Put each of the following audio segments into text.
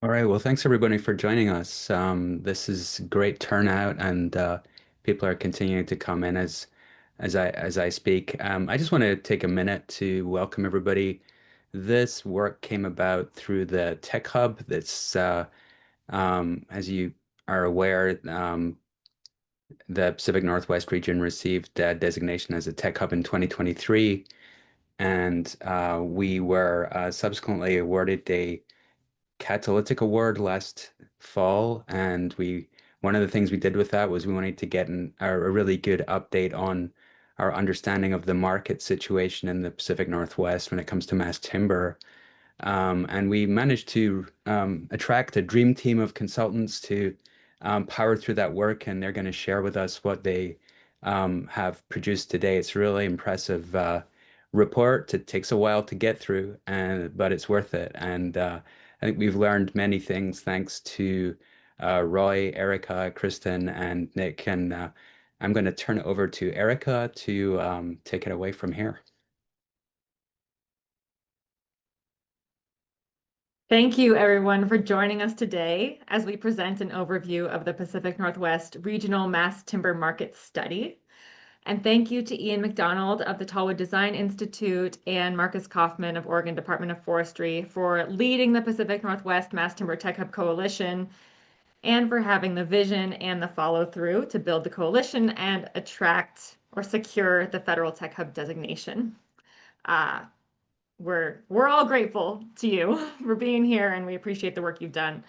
All right. Well, thanks everybody for joining us. This is great turnout, and people are continuing to come in as I speak. I just want to take a minute to welcome everybody. This work came about through the Tech Hub. As you are aware, the Pacific Northwest region received designation as a Tech Hub in 2023, and we were subsequently awarded a Catalytic Award last fall, and we one of the things we did with that was we wanted to get a really good update on our understanding of the market situation in the Pacific Northwest when it comes to mass timber. And we managed to attract a dream team of consultants to power through that work, and they're going to share with us what they have produced today. It's a really impressive report. It takes a while to get through, but it's worth it. And I think we've learned many things thanks to Roy, Erica, Kristin, and Nick. And I'm going to turn it over to Erica to take it away from here. Thank you, everyone, for joining us today as we present an overview of the Pacific Northwest Regional Mass Timber Market Study. And thank you to Ian McDonald of the Tallwood Design Institute and Marcus Kaufman of Oregon Department of Forestry for leading the Pacific Northwest Mass Timber Tech Hub Coalition and for having the vision and the follow through to build the coalition and attract or secure the federal Tech Hub designation. Uh, we're all grateful to you for being here, and we appreciate the work you've done.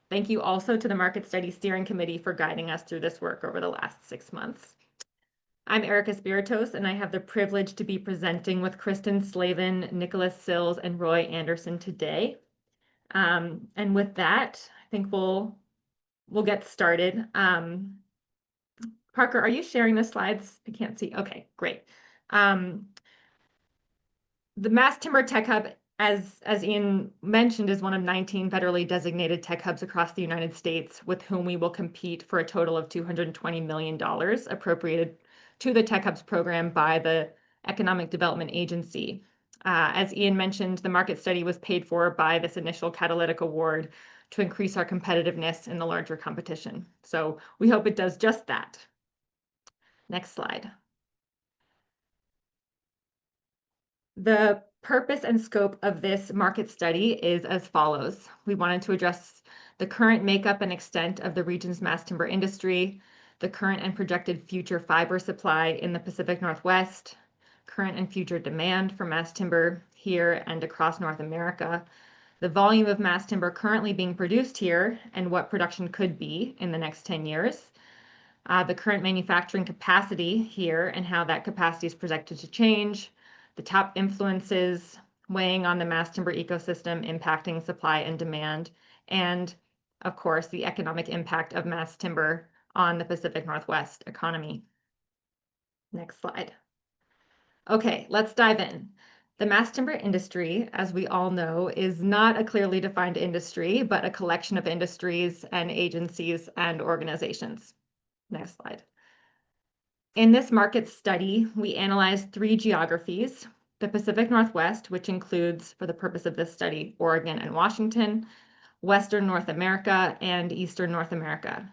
Thank you also to the Market Study Steering Committee for guiding us through this work over the last 6 months. I'm Erica Spiritos, and I have the privilege to be presenting with Kristin Slavin, Nicholas Sills, and Roy Anderson today. And with that, I think we'll get started. Parker, are you sharing the slides? I can't see. Okay, great. The Mass Timber Tech Hub, as Ian mentioned, is one of 19 federally designated tech hubs across the United States with whom we will compete for a total of $220 million appropriated to the Tech Hubs program by the Economic Development Agency. As Ian mentioned, the market study was paid for by this initial catalytic award to increase our competitiveness in the larger competition. So we hope it does just that. Next slide. The purpose and scope of this market study is as follows. We wanted to address the current makeup and extent of the region's mass timber industry, the current and projected future fiber supply in the Pacific Northwest, current and future demand for mass timber here and across North America, the volume of mass timber currently being produced here and what production could be in the next 10 years, the current manufacturing capacity here and how that capacity is projected to change, the top influences weighing on the mass timber ecosystem impacting supply and demand, and of course, the economic impact of mass timber on the Pacific Northwest economy. Next slide. Okay, let's dive in. The mass timber industry, as we all know, is not a clearly defined industry, but a collection of industries and agencies and organizations. Next slide. In this market study, we analyzed 3 geographies, the Pacific Northwest, which includes, for the purpose of this study, Oregon and Washington, Western North America, and Eastern North America.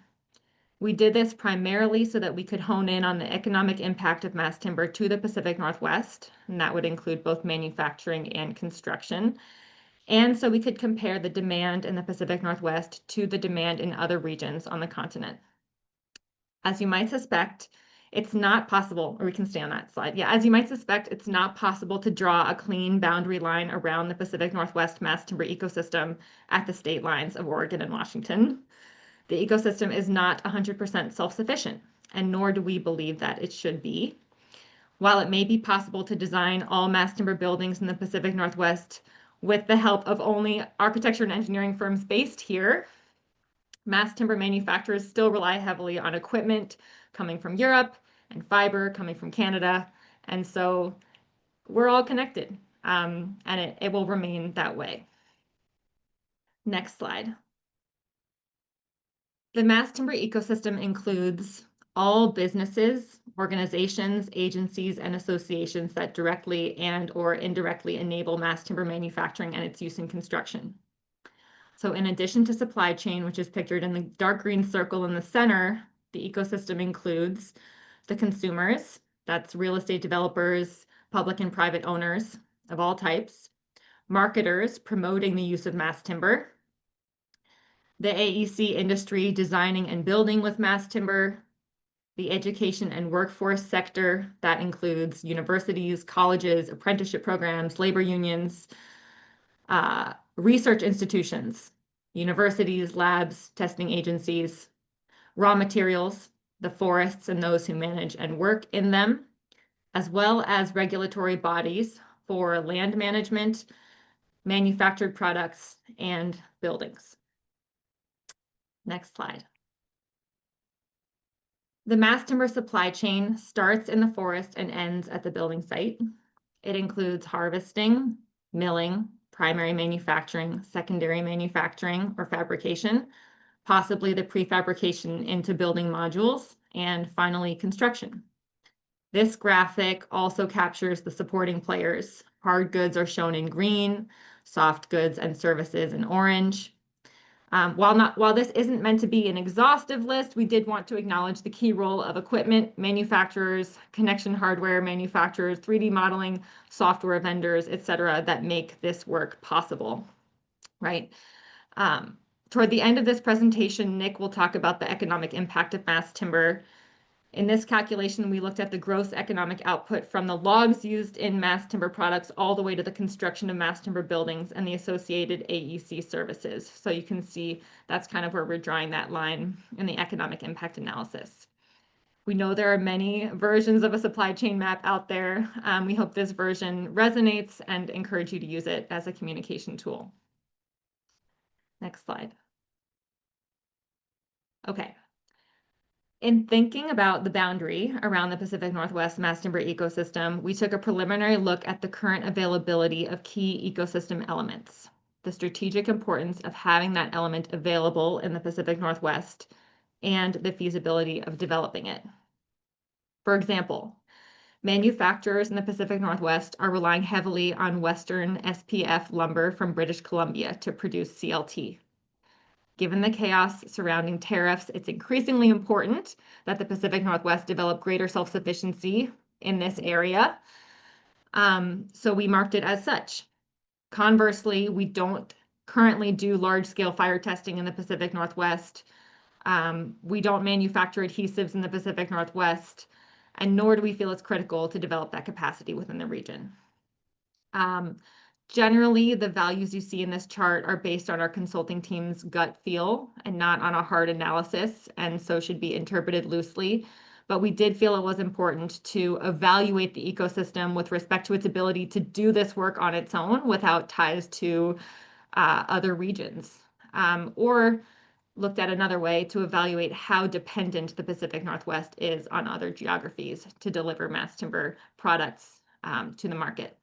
We did this primarily so that we could hone in on the economic impact of mass timber to the Pacific Northwest, and that would include both manufacturing and construction, and so we could compare the demand in the Pacific Northwest to the demand in other regions on the continent. As you might suspect, it's not possible, or we can stay on that slide. Yeah, as you might suspect, it's not possible to draw a clean boundary line around the Pacific Northwest mass timber ecosystem at the state lines of Oregon and Washington. The ecosystem is not 100% self-sufficient, and nor do we believe that it should be. While it may be possible to design all mass timber buildings in the Pacific Northwest with the help of only architecture and engineering firms based here, mass timber manufacturers still rely heavily on equipment coming from Europe and fiber coming from Canada. And so we're all connected, and it will remain that way. Next slide. The mass timber ecosystem includes all businesses, organizations, agencies, and associations that directly and or indirectly enable mass timber manufacturing and its use in construction. So in addition to supply chain, which is pictured in the dark green circle in the center, the ecosystem includes the consumers, that's real estate developers, public and private owners of all types, marketers promoting the use of mass timber, the AEC industry designing and building with mass timber, the education and workforce sector, that includes universities, colleges, apprenticeship programs, labor unions, research institutions, universities, labs, testing agencies, raw materials, the forests and those who manage and work in them, as well as regulatory bodies for land management, manufactured products, and buildings. Next slide. The mass timber supply chain starts in the forest and ends at the building site. It includes harvesting, milling, primary manufacturing, secondary manufacturing, or fabrication, possibly the prefabrication into building modules, and finally construction. This graphic also captures the supporting players. Hard goods are shown in green, soft goods and services in orange. While this isn't meant to be an exhaustive list, we did want to acknowledge the key role of equipment manufacturers, connection hardware manufacturers, 3D modeling, software vendors, et cetera, that make this work possible, right? Toward the end of this presentation, Nick will talk about the economic impact of mass timber. In this calculation, we looked at the gross economic output from the logs used in mass timber products all the way to the construction of mass timber buildings and the associated AEC services. So you can see that's kind of where we're drawing that line in the economic impact analysis. We know there are many versions of a supply chain map out there. We hope this version resonates and encourage you to use it as a communication tool. Next slide. Okay. In thinking about the boundary around the Pacific Northwest mass timber ecosystem, we took a preliminary look at the current availability of key ecosystem elements, the strategic importance of having that element available in the Pacific Northwest, and the feasibility of developing it. For example, manufacturers in the Pacific Northwest are relying heavily on Western SPF lumber from British Columbia to produce CLT. Given the chaos surrounding tariffs, it's increasingly important that the Pacific Northwest develop greater self-sufficiency in this area. So we marked it as such. Conversely, we don't currently do large-scale fire testing in the Pacific Northwest. We don't manufacture adhesives in the Pacific Northwest, and nor do we feel it's critical to develop that capacity within the region. Generally, the values you see in this chart are based on our consulting team's gut feel and not on a hard analysis, and so should be interpreted loosely. But we did feel it was important to evaluate the ecosystem with respect to its ability to do this work on its own without ties to other regions. Or looked at another way to evaluate how dependent the Pacific Northwest is on other geographies to deliver mass timber products to the market.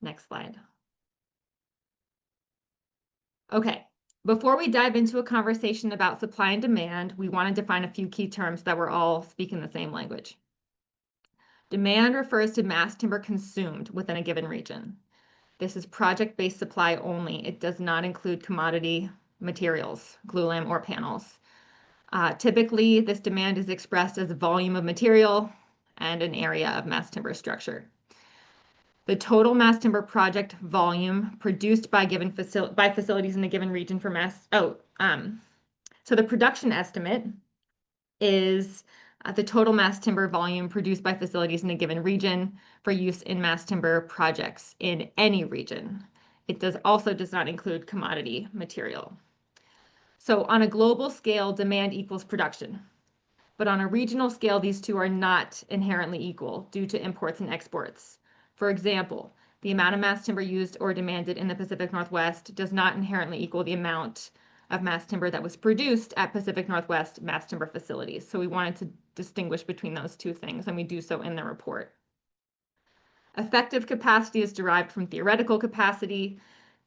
Next slide. Okay, before we dive into a conversation about supply and demand, we want to define a few key terms that we're all speaking the same language. Demand refers to mass timber consumed within a given region. This is project-based supply only. It does not include commodity materials, glulam or panels. Typically, this demand is expressed as a volume of material and an area of mass timber structure. The total mass timber project volume produced by facilities in a given region for so the production estimate is the total mass timber volume produced by facilities in a given region for use in mass timber projects in any region. It also does not include commodity material. So on a global scale, demand equals production. But on a regional scale, these two are not inherently equal due to imports and exports. For example, the amount of mass timber used or demanded in the Pacific Northwest does not inherently equal the amount of mass timber that was produced at Pacific Northwest mass timber facilities. So we wanted to distinguish between those two things, and we do so in the report. Effective capacity is derived from theoretical capacity.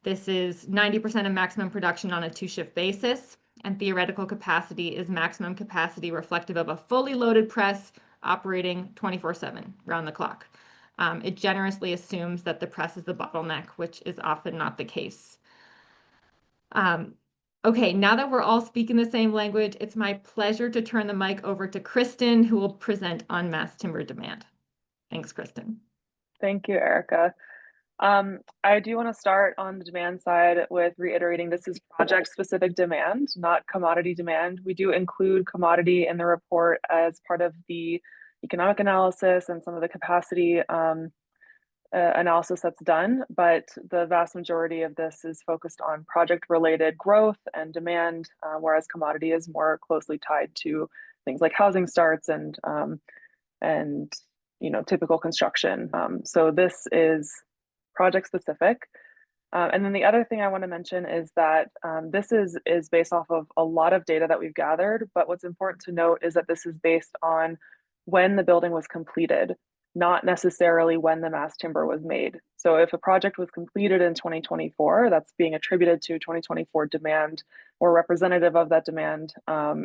This is 90% of maximum production on a two-shift basis, and theoretical capacity is maximum capacity reflective of a fully loaded press operating 24/7, round the clock. It generously assumes that the press is the bottleneck, which is often not the case. Okay, now that we're all speaking the same language, it's my pleasure to turn the mic over to Kristin, who will present on mass timber demand. Thanks, Kristin. Thank you, Erica. I do want to start on the demand side with reiterating this is project-specific demand, not commodity demand. We do include commodity in the report as part of the economic analysis and some of the capacity analysis that's done, but the vast majority of this is focused on project-related growth and demand, whereas commodity is more closely tied to things like housing starts and typical construction. So this is project specific. And then the other thing I want to mention is that this is based off of a lot of data that we've gathered, but what's important to note is that this is based on when the building was completed, not necessarily when the mass timber was made. So if a project was completed in 2024, that's being attributed to 2024 demand or representative of that demand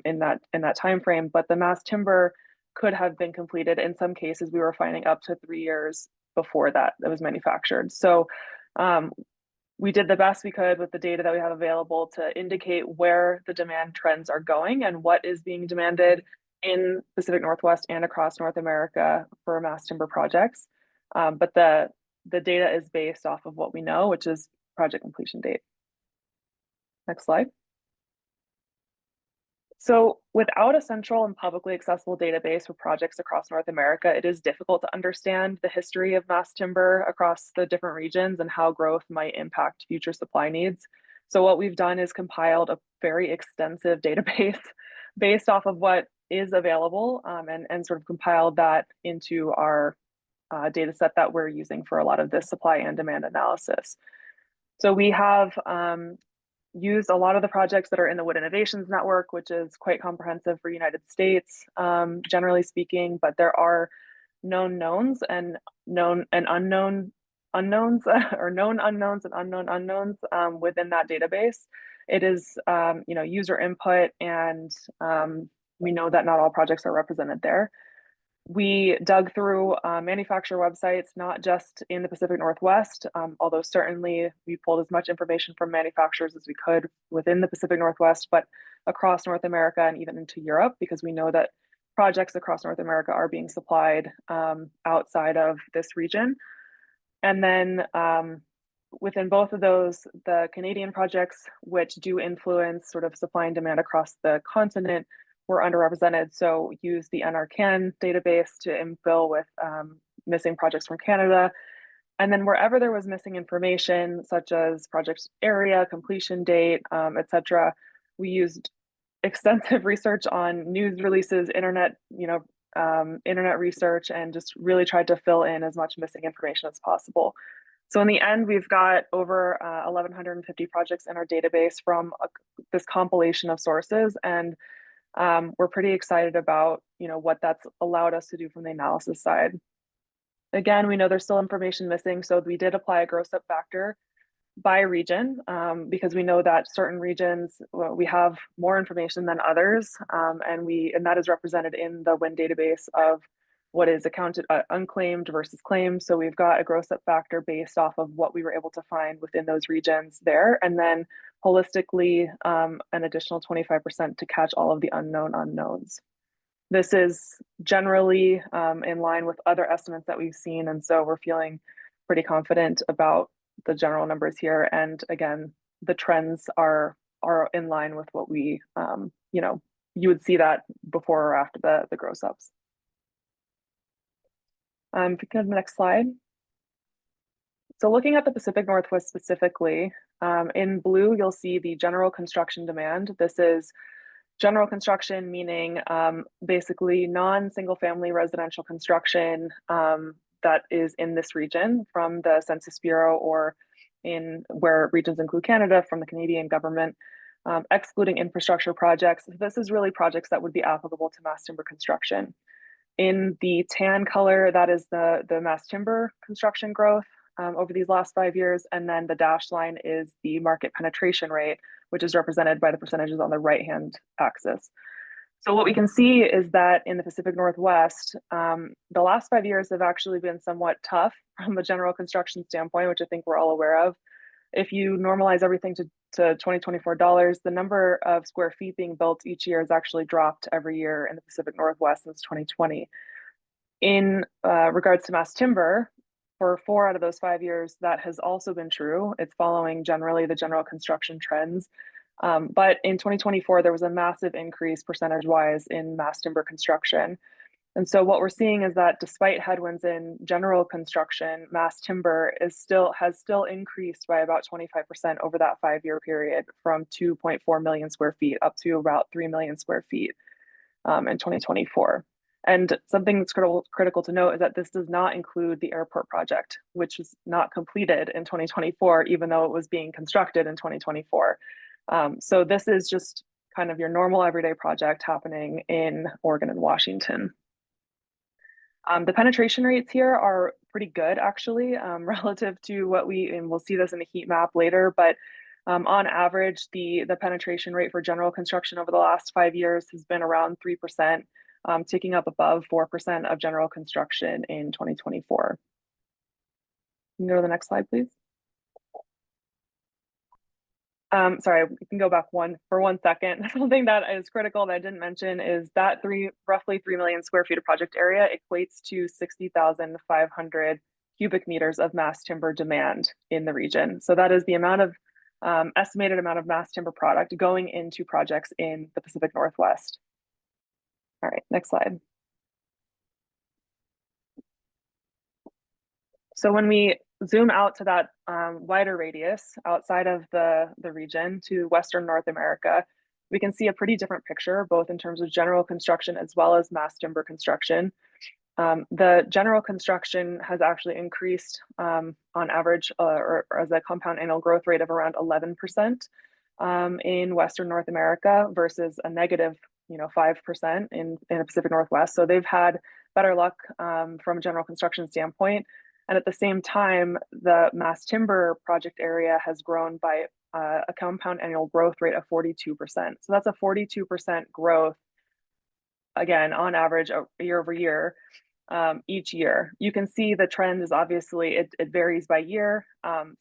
in that time frame, but the mass timber could have been completed. In some cases, we were finding up to 3 years before that was manufactured. So we did the best we could with the data that we have available to indicate where the demand trends are going and what is being demanded in Pacific Northwest and across North America for mass timber projects. But the data is based off of what we know, which is project completion date. Next slide. So without a central and publicly accessible database for projects across North America, it is difficult to understand the history of mass timber across the different regions and how growth might impact future supply needs. So what we've done is compiled a very extensive database based off of what is available and sort of compiled that into our data set that we're using for a lot of this supply and demand analysis. So we have used a lot of the projects that are in the Wood Innovations Network, which is quite comprehensive for United States, generally speaking, but there are known knowns and known and unknown unknowns or known unknowns and unknown unknowns within that database. It is, user input, and we know that not all projects are represented there. We dug through manufacturer websites, not just in the Pacific Northwest, although certainly we pulled as much information from manufacturers as we could within the Pacific Northwest, but across North America and even into Europe, because we know that projects across North America are being supplied outside of this region. And then within both of those, the Canadian projects, which do influence sort of supply and demand across the continent, were underrepresented. So use the NRCan database to infill with missing projects from Canada. And then wherever there was missing information, such as project area, completion date, etc., we used extensive research on news releases, internet research, and just really tried to fill in as much missing information as possible. So in the end, we've got over 1,150 projects in our database from this compilation of sources, and we're pretty excited about what that's allowed us to do from the analysis side. Again, we know there's still information missing, so we did apply a gross up factor by region because we know that certain regions we have more information than others, and that is represented in the WIN database of what is accounted unclaimed versus claimed. So we've got a gross up factor based off of what we were able to find within those regions there, and then holistically an additional 25% to catch all of the unknown unknowns. This is generally in line with other estimates that we've seen, and so we're feeling pretty confident about the general numbers here. And again, the trends are in line with what we you would see that before or after the gross ups. If you can have the next slide. So looking at the Pacific Northwest specifically, in blue, you'll see the general construction demand. This is general construction, meaning basically non-single family residential construction that is in this region from the Census Bureau, or in where regions include Canada from the Canadian government, excluding infrastructure projects. This is really projects that would be applicable to mass timber construction. In the tan color, that is the mass timber construction growth over these last 5 years. And then the dashed line is the market penetration rate, which is represented by the percentages on the right-hand axis. So what we can see is that in the Pacific Northwest, the last 5 years have actually been somewhat tough from a general construction standpoint, which I think we're all aware of. if you normalize everything to 2024 dollars, the number of square feet being built each year has actually dropped every year in the Pacific Northwest since 2020. In regards to mass timber, for 4 out of those 5 years, that has also been true. It's following generally the general construction trends. But in 2024, there was a massive increase percentage-wise in mass timber construction. And so what we're seeing is that despite headwinds in general construction, mass timber has still increased by about 25% over that 5-year period, from 2.4 million square feet up to about 3 million square feet in 2024. And something that's critical to note is that this does not include the airport project, which was not completed in 2024, even though it was being constructed in 2024. So this is just kind of your normal everyday project happening in Oregon and Washington. The penetration rates here are pretty good, actually, relative to what and we'll see this in the heat map later, but on average, the penetration rate for general construction over the last 5 years has been around 3%, ticking up above 4% of general construction in 2024. Can you go to the next slide, please? Sorry, we can go back for 1 second. Something that is critical that I didn't mention is that roughly 3 million square feet of project area equates to 60,500 cubic meters of mass timber demand in the region. So that is the amount of estimated amount of mass timber product going into projects in the Pacific Northwest. All right, next slide. So when we zoom out to that wider radius outside of the region to Western North America, we can see a pretty different picture, both in terms of general construction as well as mass timber construction. The general construction has actually increased on average or as a compound annual growth rate of around 11% in Western North America versus a negative 5% in the Pacific Northwest. So they've had better luck from a general construction standpoint. And at the same time, the mass timber project area has grown by a compound annual growth rate of 42%. So that's a 42% growth, again, on average, year over year, each year. You can see the trend is obviously, it varies by year.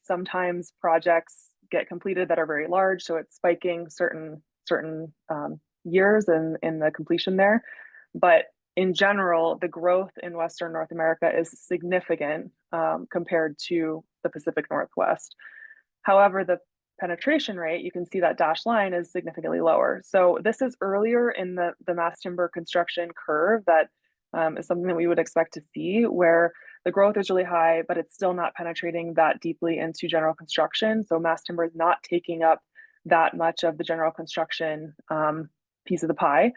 Sometimes projects get completed that are very large, so it's spiking certain years in the completion there. But in general, the growth in Western North America is significant compared to the Pacific Northwest. However, the penetration rate, you can see that dashed line, is significantly lower. So this is earlier in the mass timber construction curve that is something that we would expect to see, where the growth is really high, but it's still not penetrating that deeply into general construction. So mass timber is not taking up that much of the general construction piece of the pie.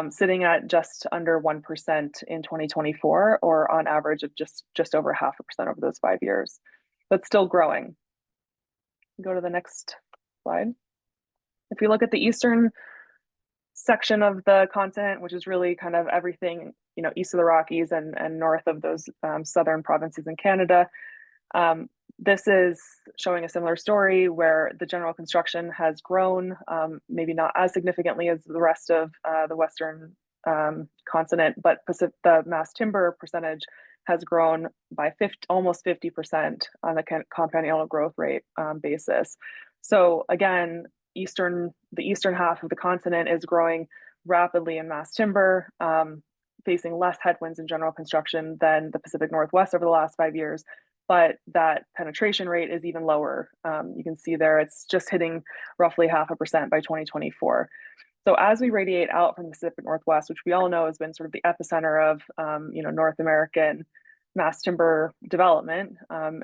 Sitting at just under 1% in 2024, or on average of just over 0.5% over those 5 years, but still growing. Go to the next slide. If you look at the eastern section of the continent, which is really kind of everything, east of the Rockies and north of those southern provinces in Canada, this is showing a similar story where the general construction has grown, maybe not as significantly as the rest of the Western continent, but the mass timber percentage has grown by almost 50% on the compound annual growth rate basis. So again, the eastern half of the continent is growing rapidly in mass timber, facing less headwinds in general construction than the Pacific Northwest over the last 5 years. But that penetration rate is even lower. You can see there it's just hitting roughly 0.5% by 2024. So as we radiate out from the Pacific Northwest, which we all know has been sort of the epicenter of North American mass timber development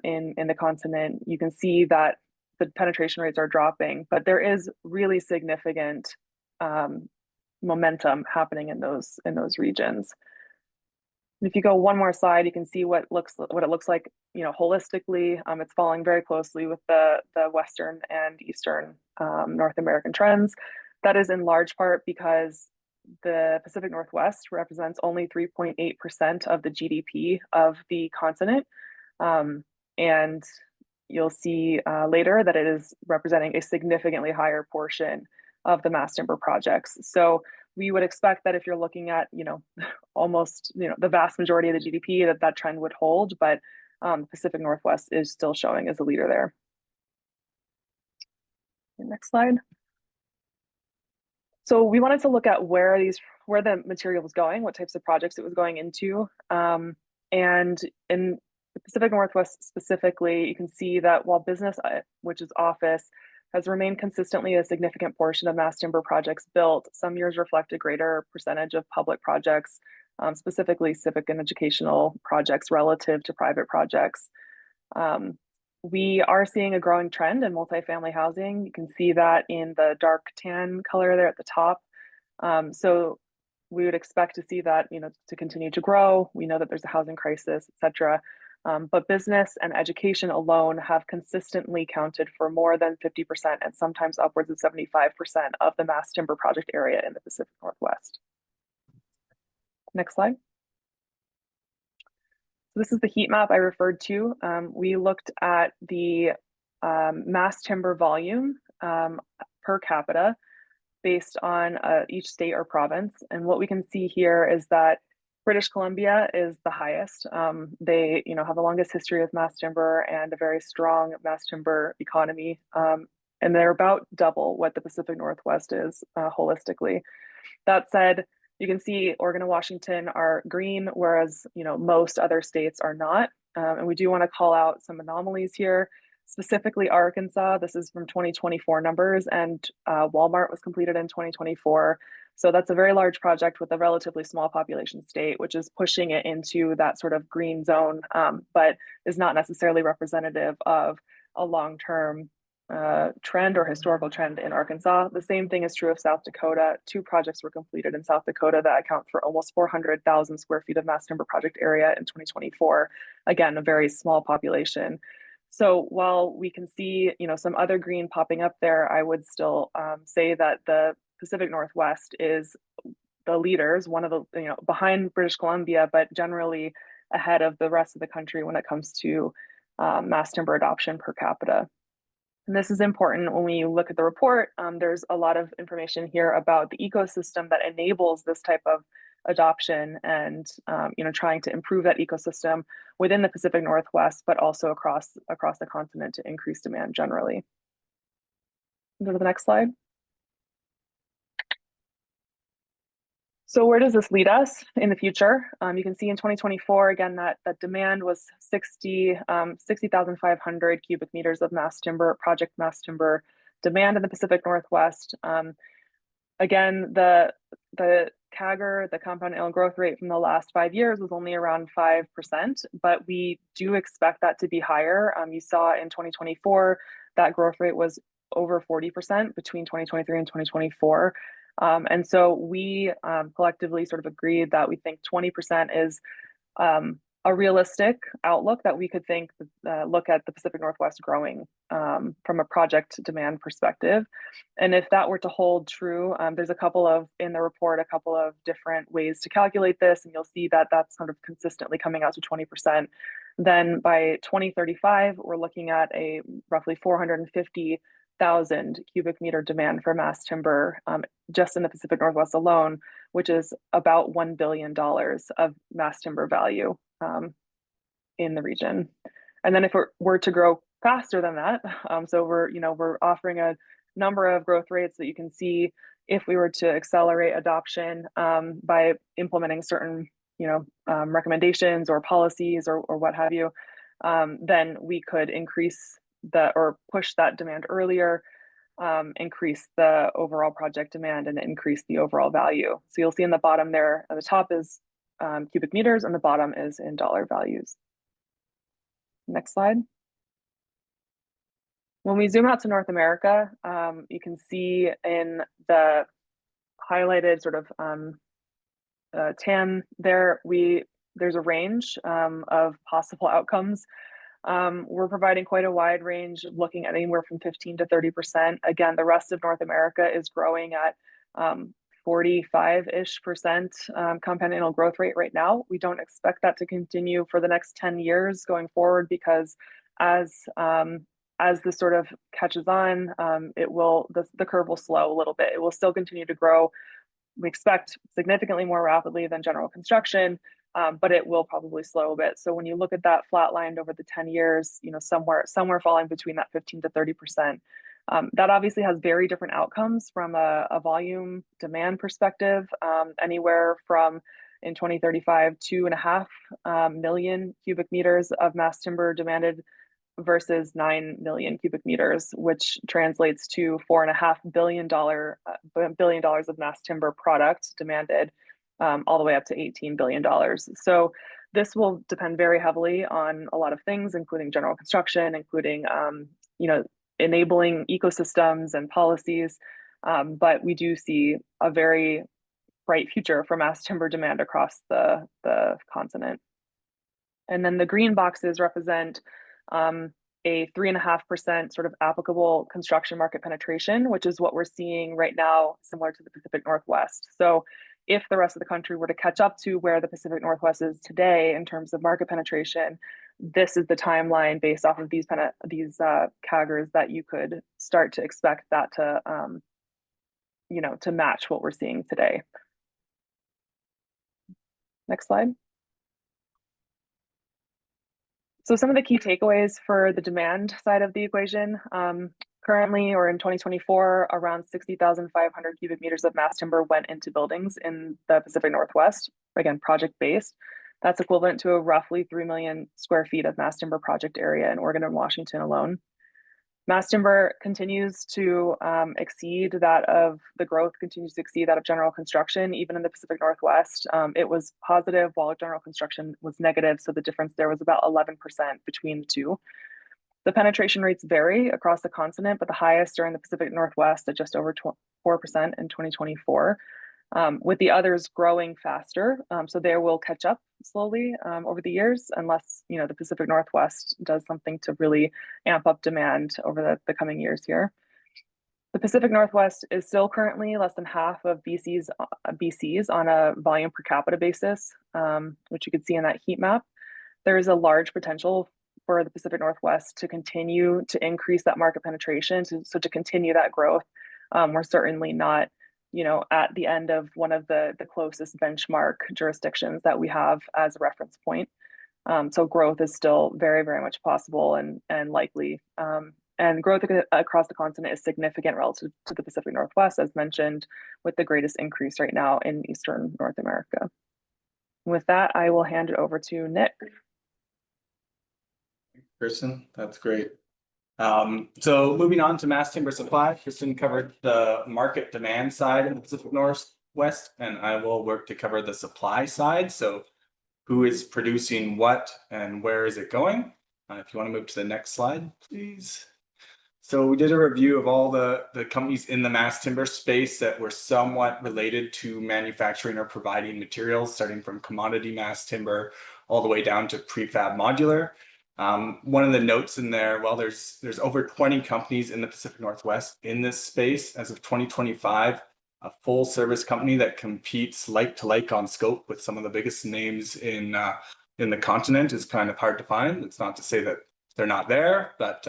in the continent, you can see that the penetration rates are dropping, but there is really significant momentum happening in those regions. If you go one more slide, you can see what it looks like, holistically. It's following very closely with the Western and Eastern North American trends. That is in large part because the Pacific Northwest represents only 3.8% of the GDP of the continent. And you'll see later that it is representing a significantly higher portion of the mass timber projects. So we would expect that if you're looking at, almost, the vast majority of the GDP, that trend would hold, but the Pacific Northwest is still showing as a leader there. Next slide. So we wanted to look at where the material was going, what types of projects it was going into. And in the Pacific Northwest specifically, you can see that while business, which is office, has remained consistently a significant portion of mass timber projects built, some years reflect a greater percentage of public projects, specifically civic and educational projects relative to private projects. We are seeing a growing trend in multifamily housing. You can see that in the dark tan color there at the top. So we would expect to see that, to continue to grow. We know that there's a housing crisis, et cetera. But business and education alone have consistently counted for more than 50% and sometimes upwards of 75% of the mass timber project area in the Pacific Northwest. Next slide. So this is the heat map I referred to. We looked at the mass timber volume per capita based on each state or province. And what we can see here is that British Columbia is the highest. They, have the longest history of mass timber and a very strong mass timber economy. And they're about double what the Pacific Northwest is holistically. That said, you can see Oregon and Washington are green, whereas most other states are not. And we do want to call out some anomalies here, specifically Arkansas. This is from 2024 numbers, and Walmart was completed in 2024. So that's a very large project with a relatively small population state, which is pushing it into that sort of green zone, but is not necessarily representative of a long-term trend or historical trend in Arkansas. The same thing is true of South Dakota. 2 projects were completed in South Dakota that account for almost 400,000 square feet of mass timber project area in 2024. Again, a very small population. So while we can see, some other green popping up there, I would still say that the Pacific Northwest is the leaders, one of the, behind British Columbia, but generally ahead of the rest of the country when it comes to mass timber adoption per capita. And this is important when we look at the report. There's a lot of information here about the ecosystem that enables this type of adoption and trying to improve that ecosystem within the Pacific Northwest, but also across the continent to increase demand generally. Go to the next slide. So where does this lead us in the future? You can see in 2024, again, that demand was 60,500 cubic meters of mass timber, project mass timber demand in the Pacific Northwest. Again, the CAGR, the compound annual growth rate from the last 5 years was only around 5%, but we do expect that to be higher. You saw in 2024, that growth rate was over 40% between 2023 and 2024. And so we collectively sort of agreed that we think 20% is a realistic outlook that we could look at the Pacific Northwest growing from a project demand perspective. And if that were to hold true, there's in the report, a couple of different ways to calculate this, and you'll see that that's sort of consistently coming out to 20%. Then by 2035, we're looking at a roughly 450,000 cubic meter demand for mass timber just in the Pacific Northwest alone, which is about $1 billion of mass timber value in the region. And then if it were to grow faster than that, so we're offering a number of growth rates that you can see if we were to accelerate adoption by implementing certain recommendations or policies or what have you, then we could push that demand earlier, increase the overall project demand and increase the overall value. So you'll see in the bottom there, at the top is cubic meters and the bottom is in dollar values. Next slide. When we zoom out to North America, you can see in the highlighted sort of tan there, there's a range of possible outcomes. We're providing quite a wide range, looking at anywhere from 15 to 30%. Again, the rest of North America is growing at 45-ish% compound annual growth rate right now. We don't expect that to continue for the next 10 years going forward, because as this sort of catches on, the curve will slow a little bit. It will still continue to grow. We expect significantly more rapidly than general construction, but it will probably slow a bit. So when you look at that flatlined over the 10 years, somewhere falling between that 15 to 30% That obviously has very different outcomes from a volume demand perspective, anywhere from in 2035, 2.5 million cubic meters of mass timber demanded versus 9 million cubic meters, which translates to $4.5 billion of mass timber product demanded, all the way up to $18 billion. So this will depend very heavily on a lot of things, including general construction, including enabling ecosystems and policies. But we do see a very bright future for mass timber demand across the continent. And then the green boxes represent a 3.5% sort of applicable construction market penetration, which is what we're seeing right now, similar to the Pacific Northwest. So if the rest of the country were to catch up to where the Pacific Northwest is today in terms of market penetration, this is the timeline based off of these CAGRs that you could start to expect that to to match what we're seeing today. Next slide. So some of the key takeaways for the demand side of the equation, currently or in 2024, around 60,500 cubic meters of mass timber went into buildings in the Pacific Northwest, again, project-based. That's equivalent to a roughly 3 million square feet of mass timber project area in Oregon and Washington alone. Mass timber continues to exceed that of the growth continues to exceed that of general construction, even in the Pacific Northwest. It was positive while general construction was negative. So the difference there was about 11% between the two. The penetration rates vary across the continent, but the highest are in the Pacific Northwest at just over 4% in 2024. With the others growing faster. So they will catch up slowly over the years, unless the Pacific Northwest does something to really amp up demand over the coming years here. The Pacific Northwest is still currently less than half of BC's on a volume per capita basis, which you can see in that heat map. There is a large potential for the Pacific Northwest to continue to increase that market penetration, so to continue that growth. We're certainly not at the end of one of the closest benchmark jurisdictions that we have as a reference point. So growth is still very, very much possible and likely. And growth across the continent is significant relative to the Pacific Northwest, as mentioned, with the greatest increase right now in Eastern North America. With that, I will hand it over to Nick. Kristin, that's great. So moving on to mass timber supply, Kristin covered the market demand side in the Pacific Northwest, and I will work to cover the supply side. So who is producing what and where is it going? If you want to move to the next slide, please. So we did a review of all the companies in the mass timber space that were somewhat related to manufacturing or providing materials, starting from commodity mass timber all the way down to prefab modular. One of the notes in there, well, there's over 20 companies in the Pacific Northwest in this space as of 2025, a full service company that competes like to like on scope with some of the biggest names in the continent is kind of hard to find. It's not to say that they're not there, but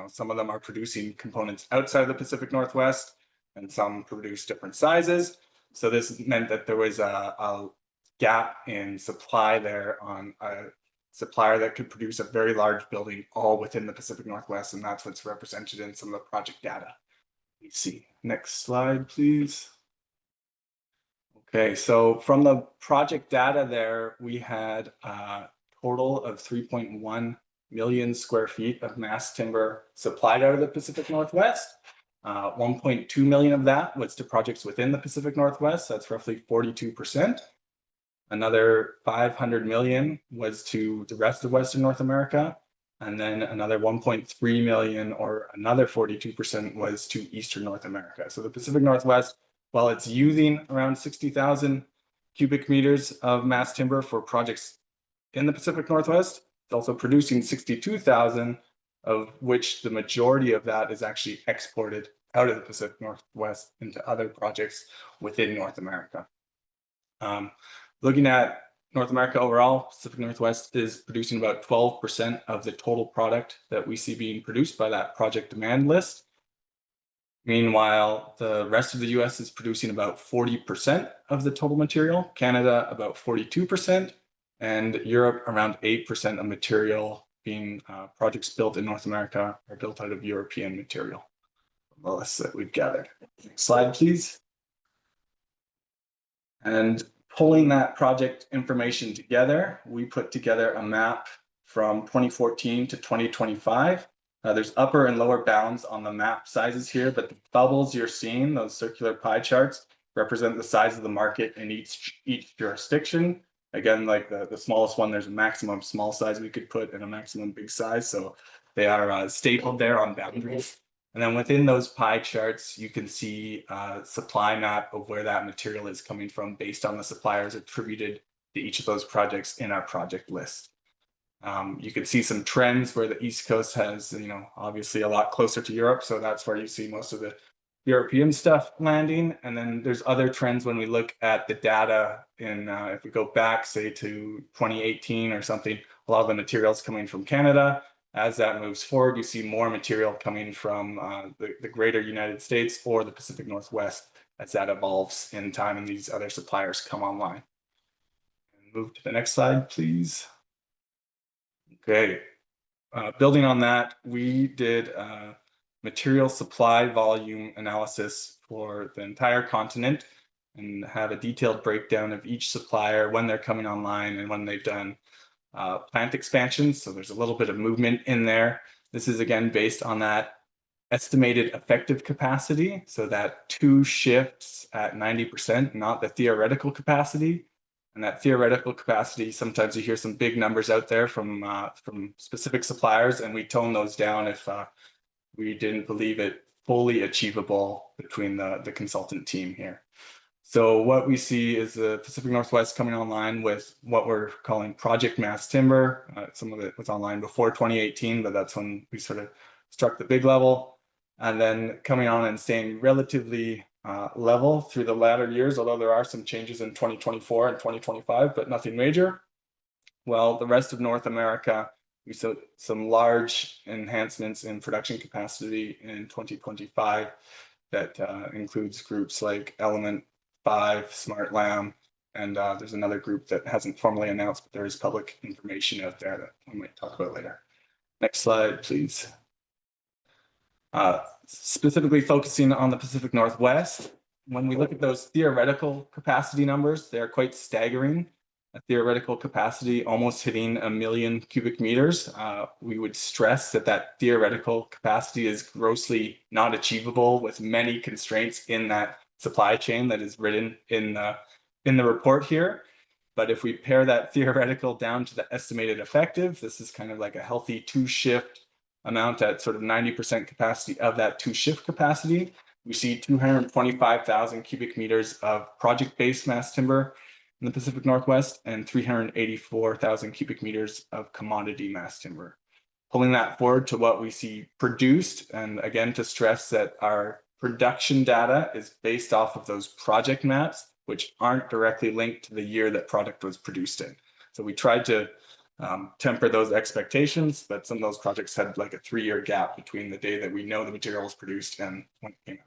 some of them are producing components outside of the Pacific Northwest and some produce different sizes. So this meant that there was a gap in supply there on a supplier that could produce a very large building all within the Pacific Northwest, and that's what's represented in some of the project data we see. Next slide, please. Okay, so from the project data there, we had a total of 3.1 million square feet of mass timber supplied out of the Pacific Northwest. 1.2 million of that was to projects within the Pacific Northwest. That's roughly 42%. Another 500 million was to the rest of Western North America. And then another 1.3 million, or another 42%, was to Eastern North America. So the Pacific Northwest, while it's using around 60,000 cubic meters of mass timber for projects in the Pacific Northwest, it's also producing 62,000, of which the majority of that is actually exported out of the Pacific Northwest into other projects within North America. Looking at North America overall, Pacific Northwest is producing about 12% of the total product that we see being produced by that project demand list. Meanwhile, the rest of the US is producing about 40% of the total material, Canada about 42%, and Europe around 8% of material being projects built in North America are built out of European material. the lists that we've gathered. Next slide, please. And pulling that project information together, we put together a map from 2014 to 2025. There's upper and lower bounds on the map sizes here, but the bubbles you're seeing, those circular pie charts, represent the size of the market in each jurisdiction. Again, like the smallest one, there's a maximum small size we could put and a maximum big size. So they are stapled there on boundaries. And then within those pie charts, you can see a supply map of where that material is coming from based on the suppliers attributed to each of those projects in our project list. You can see some trends where the East Coast has, obviously a lot closer to Europe. So that's where you see most of the European stuff landing. And then there's other trends when we look at the data in, if we go back, say, to 2018 or something, a lot of the materials coming from Canada. As that moves forward, you see more material coming from the greater United States or the Pacific Northwest as that evolves in time and these other suppliers come online. Move to the next slide, please. Okay, building on that, we did a material supply volume analysis for the entire continent and have a detailed breakdown of each supplier, when they're coming online and when they've done plant expansions. So there's a little bit of movement in there. This is again based on that estimated effective capacity. So that 2 shifts at 90%, not the theoretical capacity. And that theoretical capacity, sometimes you hear some big numbers out there from specific suppliers, and we tone those down if we didn't believe it fully achievable between the consultant team here. So what we see is the Pacific Northwest coming online with what we're calling project mass timber. Some of it was online before 2018, but that's when we sort of struck the big level. And then coming on and staying relatively level through the latter years, although there are some changes in 2024 and 2025, but nothing major. Well, the rest of North America, we saw some large enhancements in production capacity in 2025 that includes groups like Element 5, Smart Lamb, and there's another group that hasn't formally announced, but there is public information out there that we might talk about later. Next slide, please. Specifically focusing on the Pacific Northwest, when we look at those theoretical capacity numbers, they're quite staggering. A theoretical capacity almost hitting 1 million cubic meters. We would stress that theoretical capacity is grossly not achievable with many constraints in that supply chain that is written in the report here. But if we pare that theoretical down to the estimated effective, this is kind of like a healthy 2-shift amount at sort of 90% capacity of that 2-shift capacity. We see 225,000 cubic meters of project-based mass timber in the Pacific Northwest and 384,000 cubic meters of commodity mass timber. Pulling that forward to what we see produced, and again to stress that our production data is based off of those project maps, which aren't directly linked to the year that product was produced in. So we tried to temper those expectations, but some of those projects had like a 3-year gap between the day that we know the material was produced and when it came out.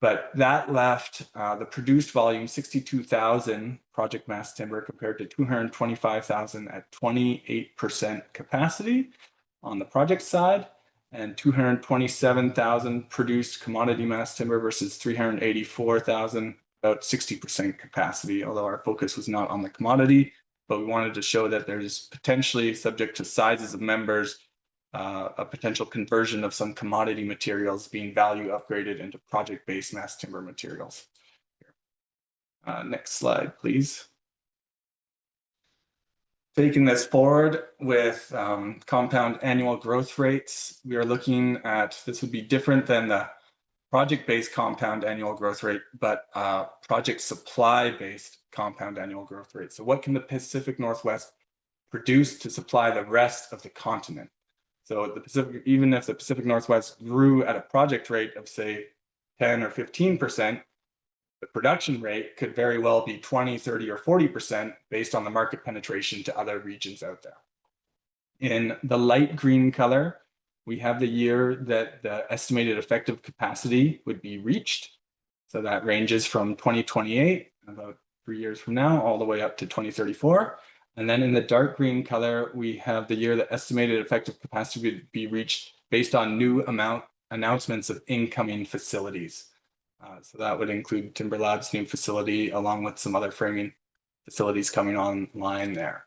But that left the produced volume 62,000 project mass timber compared to 225,000 at 28% capacity on the project side, and 227,000 produced commodity mass timber versus 384,000, about 60% capacity, although our focus was not on the commodity, but we wanted to show that there's potentially, subject to sizes of members, a potential conversion of some commodity materials being value upgraded into project-based mass timber materials. Next slide, please. Taking this forward with compound annual growth rates, we are looking at, this would be different than the project-based compound annual growth rate, but project supply-based compound annual growth rate. So what can the Pacific Northwest produce to supply the rest of the continent? So the Pacific, even if the Pacific Northwest grew at a project rate of say 10 or 15%, the production rate could very well be 20, 30, or 40% based on the market penetration to other regions out there. In the light green color, we have the year that the estimated effective capacity would be reached. So that ranges from 2028, about 3 years from now, all the way up to 2034. And then in the dark green color, we have the year that estimated effective capacity would be reached based on new amount announcements of incoming facilities. So that would include Timber Lab's new facility, along with some other framing facilities coming online there.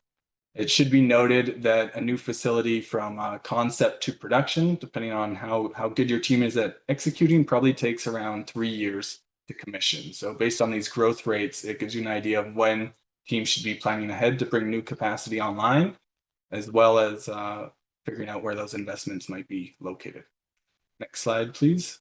It should be noted that a new facility from concept to production, depending on how good your team is at executing, probably takes around 3 years to commission. So based on these growth rates, it gives you an idea of when teams should be planning ahead to bring new capacity online, as well as figuring out where those investments might be located. Next slide, please.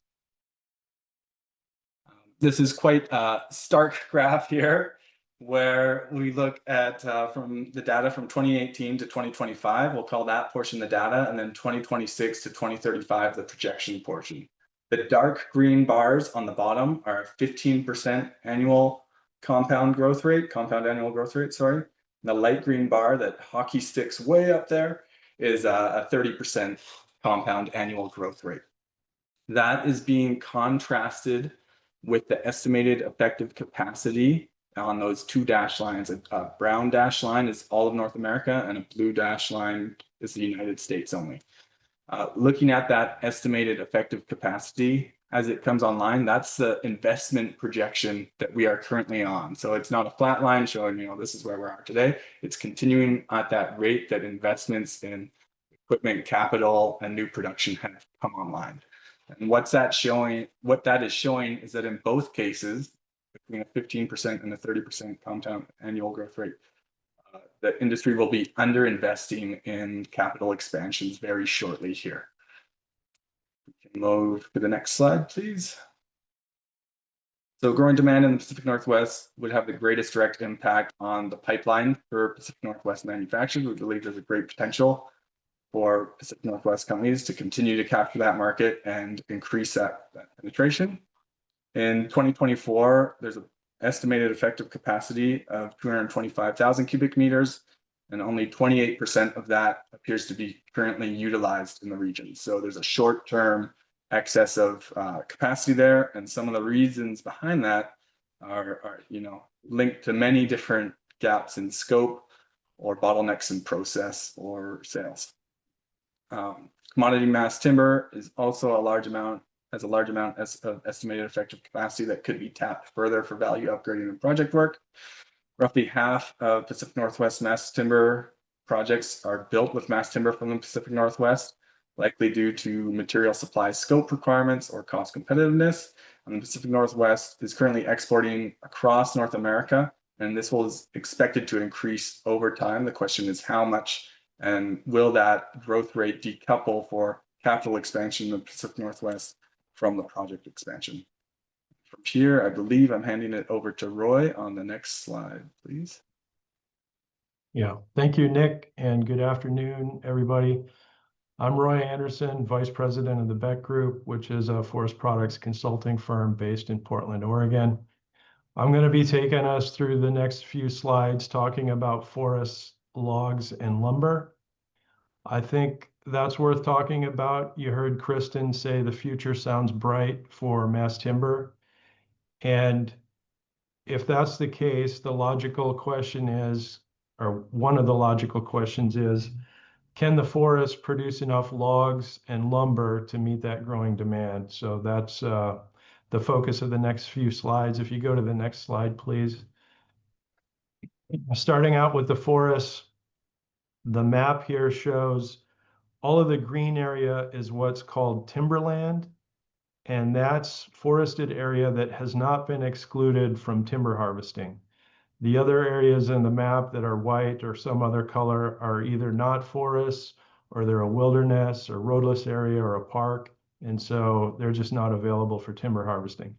This is quite a stark graph here, where we look at from the data from 2018 to 2025. We'll call that portion the data, and then 2026 to 2035 the projection portion. The dark green bars on the bottom are 15% annual compound annual growth rate, sorry. The light green bar that hockey sticks way up there is a 30% compound annual growth rate. That is being contrasted with the estimated effective capacity on those two dash lines. A brown dash line is all of North America, and a blue dash line is the United States only. Looking at that estimated effective capacity as it comes online, that's the investment projection that we are currently on. So it's not a flat line showing, this is where we are today. It's continuing at that rate that investments in equipment, capital, and new production have come online. And what that is showing is that in both cases, between a 15% and a 30% compound annual growth rate, the industry will be underinvesting in capital expansions very shortly here. We can move to the next slide, please. So growing demand in the Pacific Northwest would have the greatest direct impact on the pipeline for Pacific Northwest manufacturers. We believe there's a great potential for Pacific Northwest companies to continue to capture that market and increase that penetration. In 2024, there's an estimated effective capacity of 225,000 cubic meters, and only 28% of that appears to be currently utilized in the region. So there's a short-term excess of capacity there, and some of the reasons behind that are linked to many different gaps in scope or bottlenecks in process or sales. Commodity mass timber is also a large amount of estimated effective capacity that could be tapped further for value upgrading and project work. Roughly half of Pacific Northwest mass timber projects are built with mass timber from the Pacific Northwest, likely due to material supply scope requirements or cost competitiveness. And the Pacific Northwest is currently exporting across North America, and this is expected to increase over time. The question is how much, and will that growth rate decouple for capital expansion in the Pacific Northwest from the project expansion? From here, I believe I'm handing it over to Roy on the next slide, please. Yeah, thank you, Nick, and good afternoon, everybody. I'm Roy Anderson, Vice President of the Beck Group, which is a forest products consulting firm based in Portland, Oregon. I'm going to be taking us through the next few slides talking about forests, logs, and lumber. I think that's worth talking about. You heard Kristin say the future sounds bright for mass timber. And if that's the case, the logical question is, or one of the logical questions is, can the forest produce enough logs and lumber to meet that growing demand? So that's the focus of the next few slides. If you go to the next slide, please. Starting out with the forests, the map here shows all of the green area is what's called timberland, and that's forested area that has not been excluded from timber harvesting. The other areas in the map that are white or some other color are either not forests, or they're a wilderness or roadless area or a park, and so they're just not available for timber harvesting.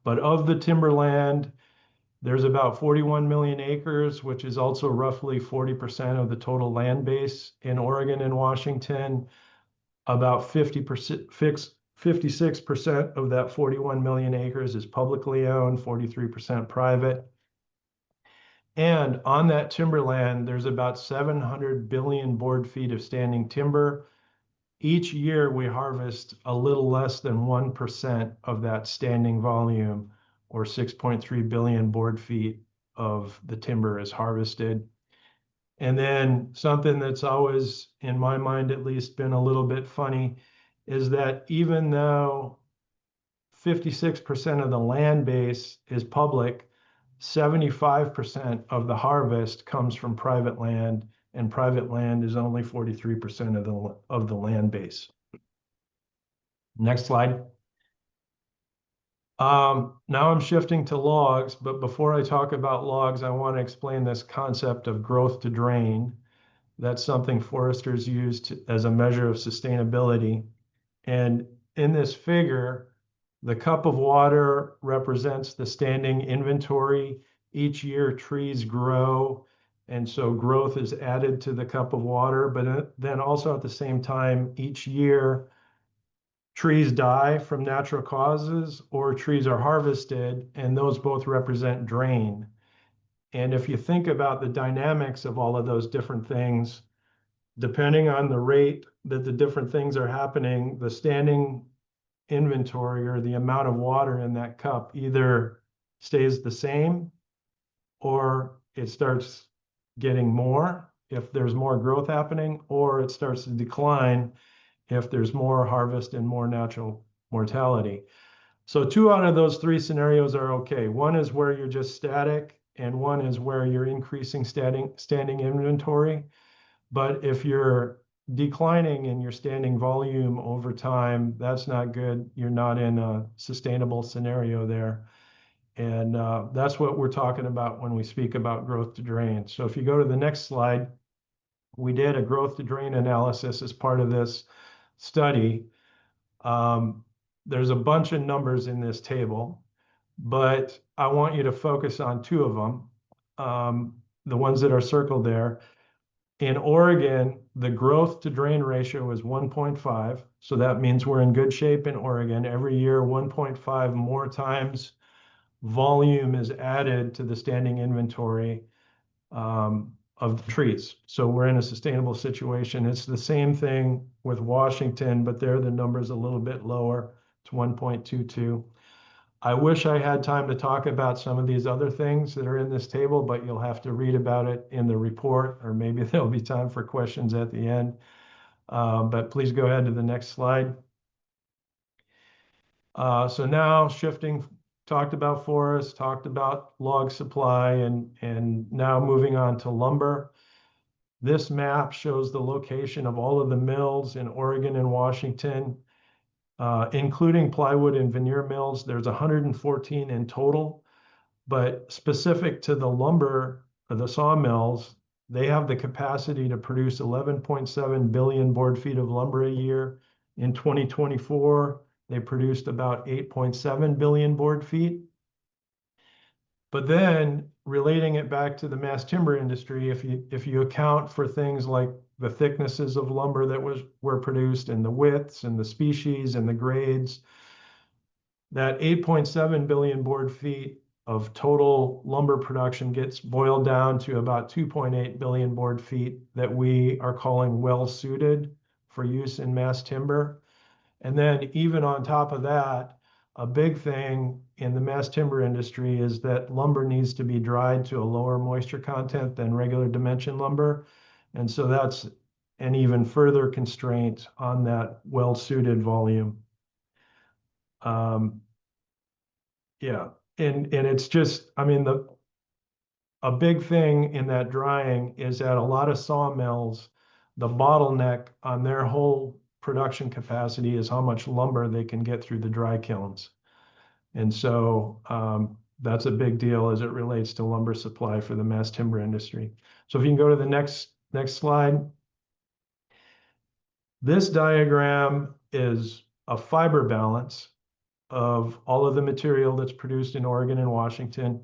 But of the timberland, there's about 41 million acres, which is also roughly 40% of the total land base in Oregon and Washington. About 56% of that 41 million acres is publicly owned, 43% private. And on that timberland, there's about 700 billion board feet of standing timber. Each year, we harvest a little less than 1% of that standing volume, or 6.3 billion board feet of the timber is harvested. And then something that's always, in my mind at least, been a little bit funny is that even though 56% of the land base is public, 75% of the harvest comes from private land, and private land is only 43% of the land base. Next slide. Now I'm shifting to logs, but before I talk about logs, I want to explain this concept of growth to drain. That's something foresters use as a measure of sustainability. And in this figure, the cup of water represents the standing inventory. Each year trees grow, and so growth is added to the cup of water. But then also at the same time, each year trees die from natural causes or trees are harvested, and those both represent drain. And if you think about the dynamics of all of those different things, depending on the rate that the different things are happening, the standing inventory or the amount of water in that cup either stays the same or it starts getting more if there's more growth happening, or it starts to decline if there's more harvest and more natural mortality. So 2 out of those 3 scenarios are okay. One is where you're just static, and one is where you're increasing standing inventory. But if you're declining in your standing volume over time, that's not good. You're not in a sustainable scenario there. And that's what we're talking about when we speak about growth to drain. So if you go to the next slide, we did a growth to drain analysis as part of this study. There's a bunch of numbers in this table, but I want you to focus on 2 of them, the ones that are circled there. In Oregon, the growth to drain ratio is 1.5. So that means we're in good shape in Oregon. Every year, 1.5 more times volume is added to the standing inventory of the trees. So we're in a sustainable situation. It's the same thing with Washington, but there the number's a little bit lower. It's 1.22. I wish I had time to talk about some of these other things that are in this table, but you'll have to read about it in the report, or maybe there'll be time for questions at the end. But please go ahead to the next slide. So now shifting, talked about forests, talked about log supply, and now moving on to lumber. This map shows the location of all of the mills in Oregon and Washington, including plywood and veneer mills. There's 114 in total, but specific to the lumber, or the sawmills, they have the capacity to produce 11.7 billion board feet of lumber a year. In 2024, they produced about 8.7 billion board feet. But then relating it back to the mass timber industry, if you account for things like the thicknesses of lumber that were produced and the widths and the species and the grades, that 8.7 billion board feet of total lumber production gets boiled down to about 2.8 billion board feet that we are calling well suited for use in mass timber. And then even on top of that, a big thing in the mass timber industry is that lumber needs to be dried to a lower moisture content than regular dimension lumber. And so that's an even further constraint on that well-suited volume. Yeah, and it's just, I mean, a big thing in that drying is that a lot of sawmills, the bottleneck on their whole production capacity is how much lumber they can get through the dry kilns. And so that's a big deal as it relates to lumber supply for the mass timber industry. So if you can go to the next slide. This diagram is a fiber balance of all of the material that's produced in Oregon and Washington.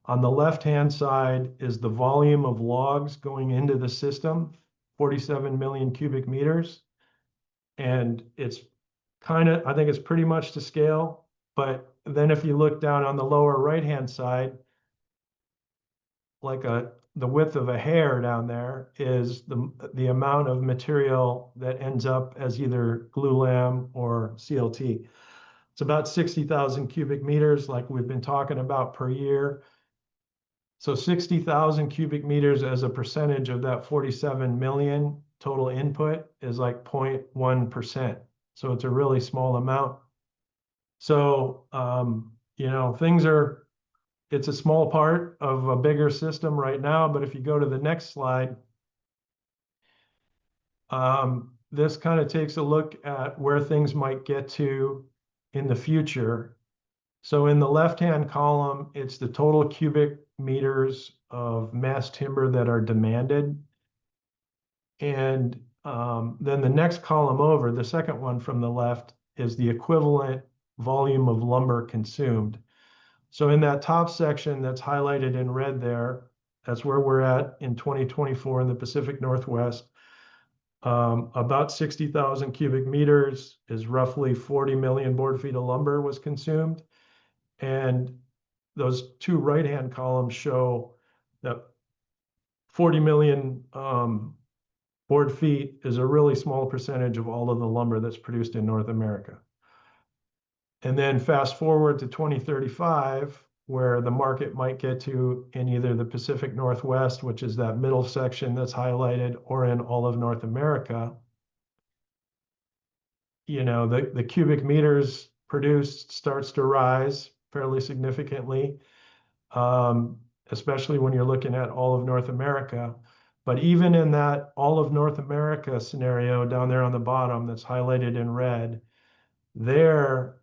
On the left-hand side is the volume of logs going into the system, 47 million cubic meters. And it's kind of, I think it's pretty much to scale. But then if you look down on the lower right-hand side, like the width of a hair down there is the amount of material that ends up as either glulam or CLT. It's about 60,000 cubic meters, like we've been talking about, per year. So 60,000 cubic meters as a percentage of that 47 million total input is like 0.1%. So it's a really small amount. So, things are, it's a small part of a bigger system right now, but if you go to the next slide, this kind of takes a look at where things might get to in the future. So in the left-hand column, it's the total cubic meters of mass timber that are demanded. And then the next column over, the second one from the left, is the equivalent volume of lumber consumed. So in that top section that's highlighted in red there, that's where we're at in 2024 in the Pacific Northwest. About 60,000 cubic meters is roughly 40 million board feet of lumber was consumed. And those two right-hand columns show that 40 million board feet is a really small percentage of all of the lumber that's produced in North America. And then fast forward to 2035, where the market might get to in either the Pacific Northwest, which is that middle section that's highlighted, or in all of North America. The cubic meters produced starts to rise fairly significantly, especially when you're looking at all of North America. But even in that all of North America scenario down there on the bottom that's highlighted in red, there,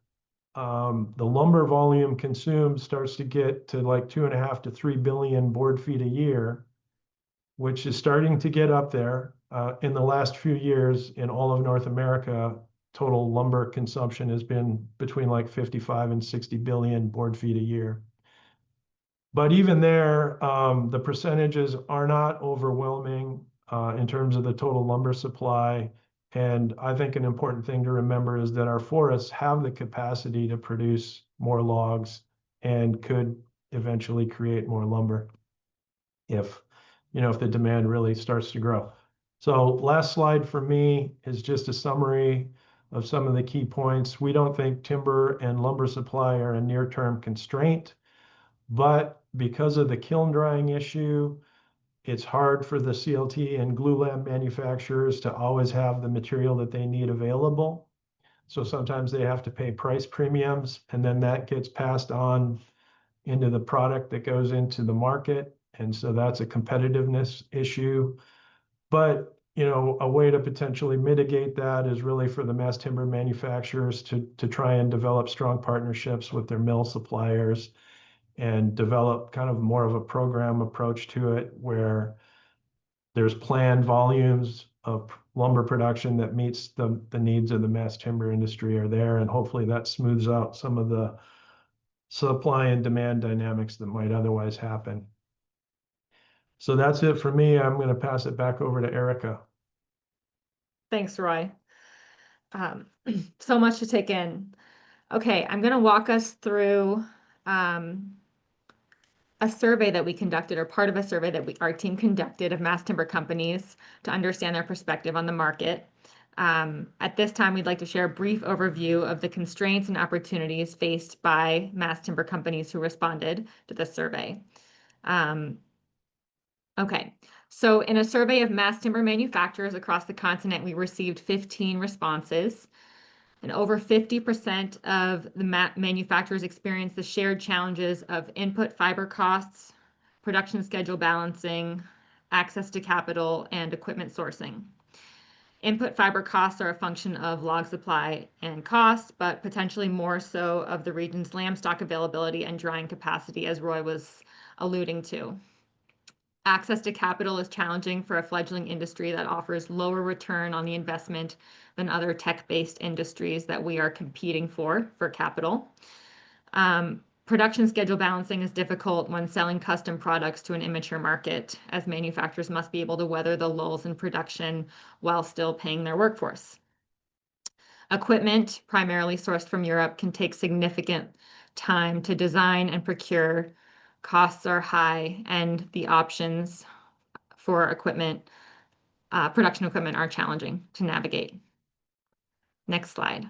the lumber volume consumed starts to get to like 2.5 to 3 billion board feet a year, which is starting to get up there. In the last few years in all of North America, total lumber consumption has been between like 55 and 60 billion board feet a year. But even there, the percentages are not overwhelming in terms of the total lumber supply. And I think an important thing to remember is that our forests have the capacity to produce more logs and could eventually create more lumber if the demand really starts to grow. So last slide for me is just a summary of some of the key points. We don't think timber and lumber supply are a near-term constraint, but because of the kiln drying issue, it's hard for the CLT and glulam manufacturers to always have the material that they need available. So sometimes they have to pay price premiums, and then that gets passed on into the product that goes into the market. And so that's a competitiveness issue. But a way to potentially mitigate that is really for the mass timber manufacturers to try and develop strong partnerships with their mill suppliers and develop kind of more of a program approach to it where there's planned volumes of lumber production that meets the needs of the mass timber industry are there. And hopefully that smooths out some of the supply and demand dynamics that might otherwise happen. So that's it for me. I'm going to pass it back over to Erica. Thanks, Roy. So much to take in. Okay, I'm going to walk us through a survey that we conducted, or part of a survey that our team conducted of mass timber companies to understand their perspective on the market. At this time, we'd like to share a brief overview of the constraints and opportunities faced by mass timber companies who responded to the survey. Okay, so in a survey of mass timber manufacturers across the continent, we received 15 responses. And over 50% of the manufacturers experienced the shared challenges of input fiber costs, production schedule balancing, access to capital, and equipment sourcing. Input fiber costs are a function of log supply and cost, but potentially more so of the region's lamb stock availability and drying capacity, as Roy was alluding to. Access to capital is challenging for a fledgling industry that offers lower return on the investment than other tech-based industries that we are competing for capital. Production schedule balancing is difficult when selling custom products to an immature market, as manufacturers must be able to weather the lulls in production while still paying their workforce. Equipment, primarily sourced from Europe, can take significant time to design and procure. Costs are high, and the options for equipment, production equipment, are challenging to navigate. Next slide.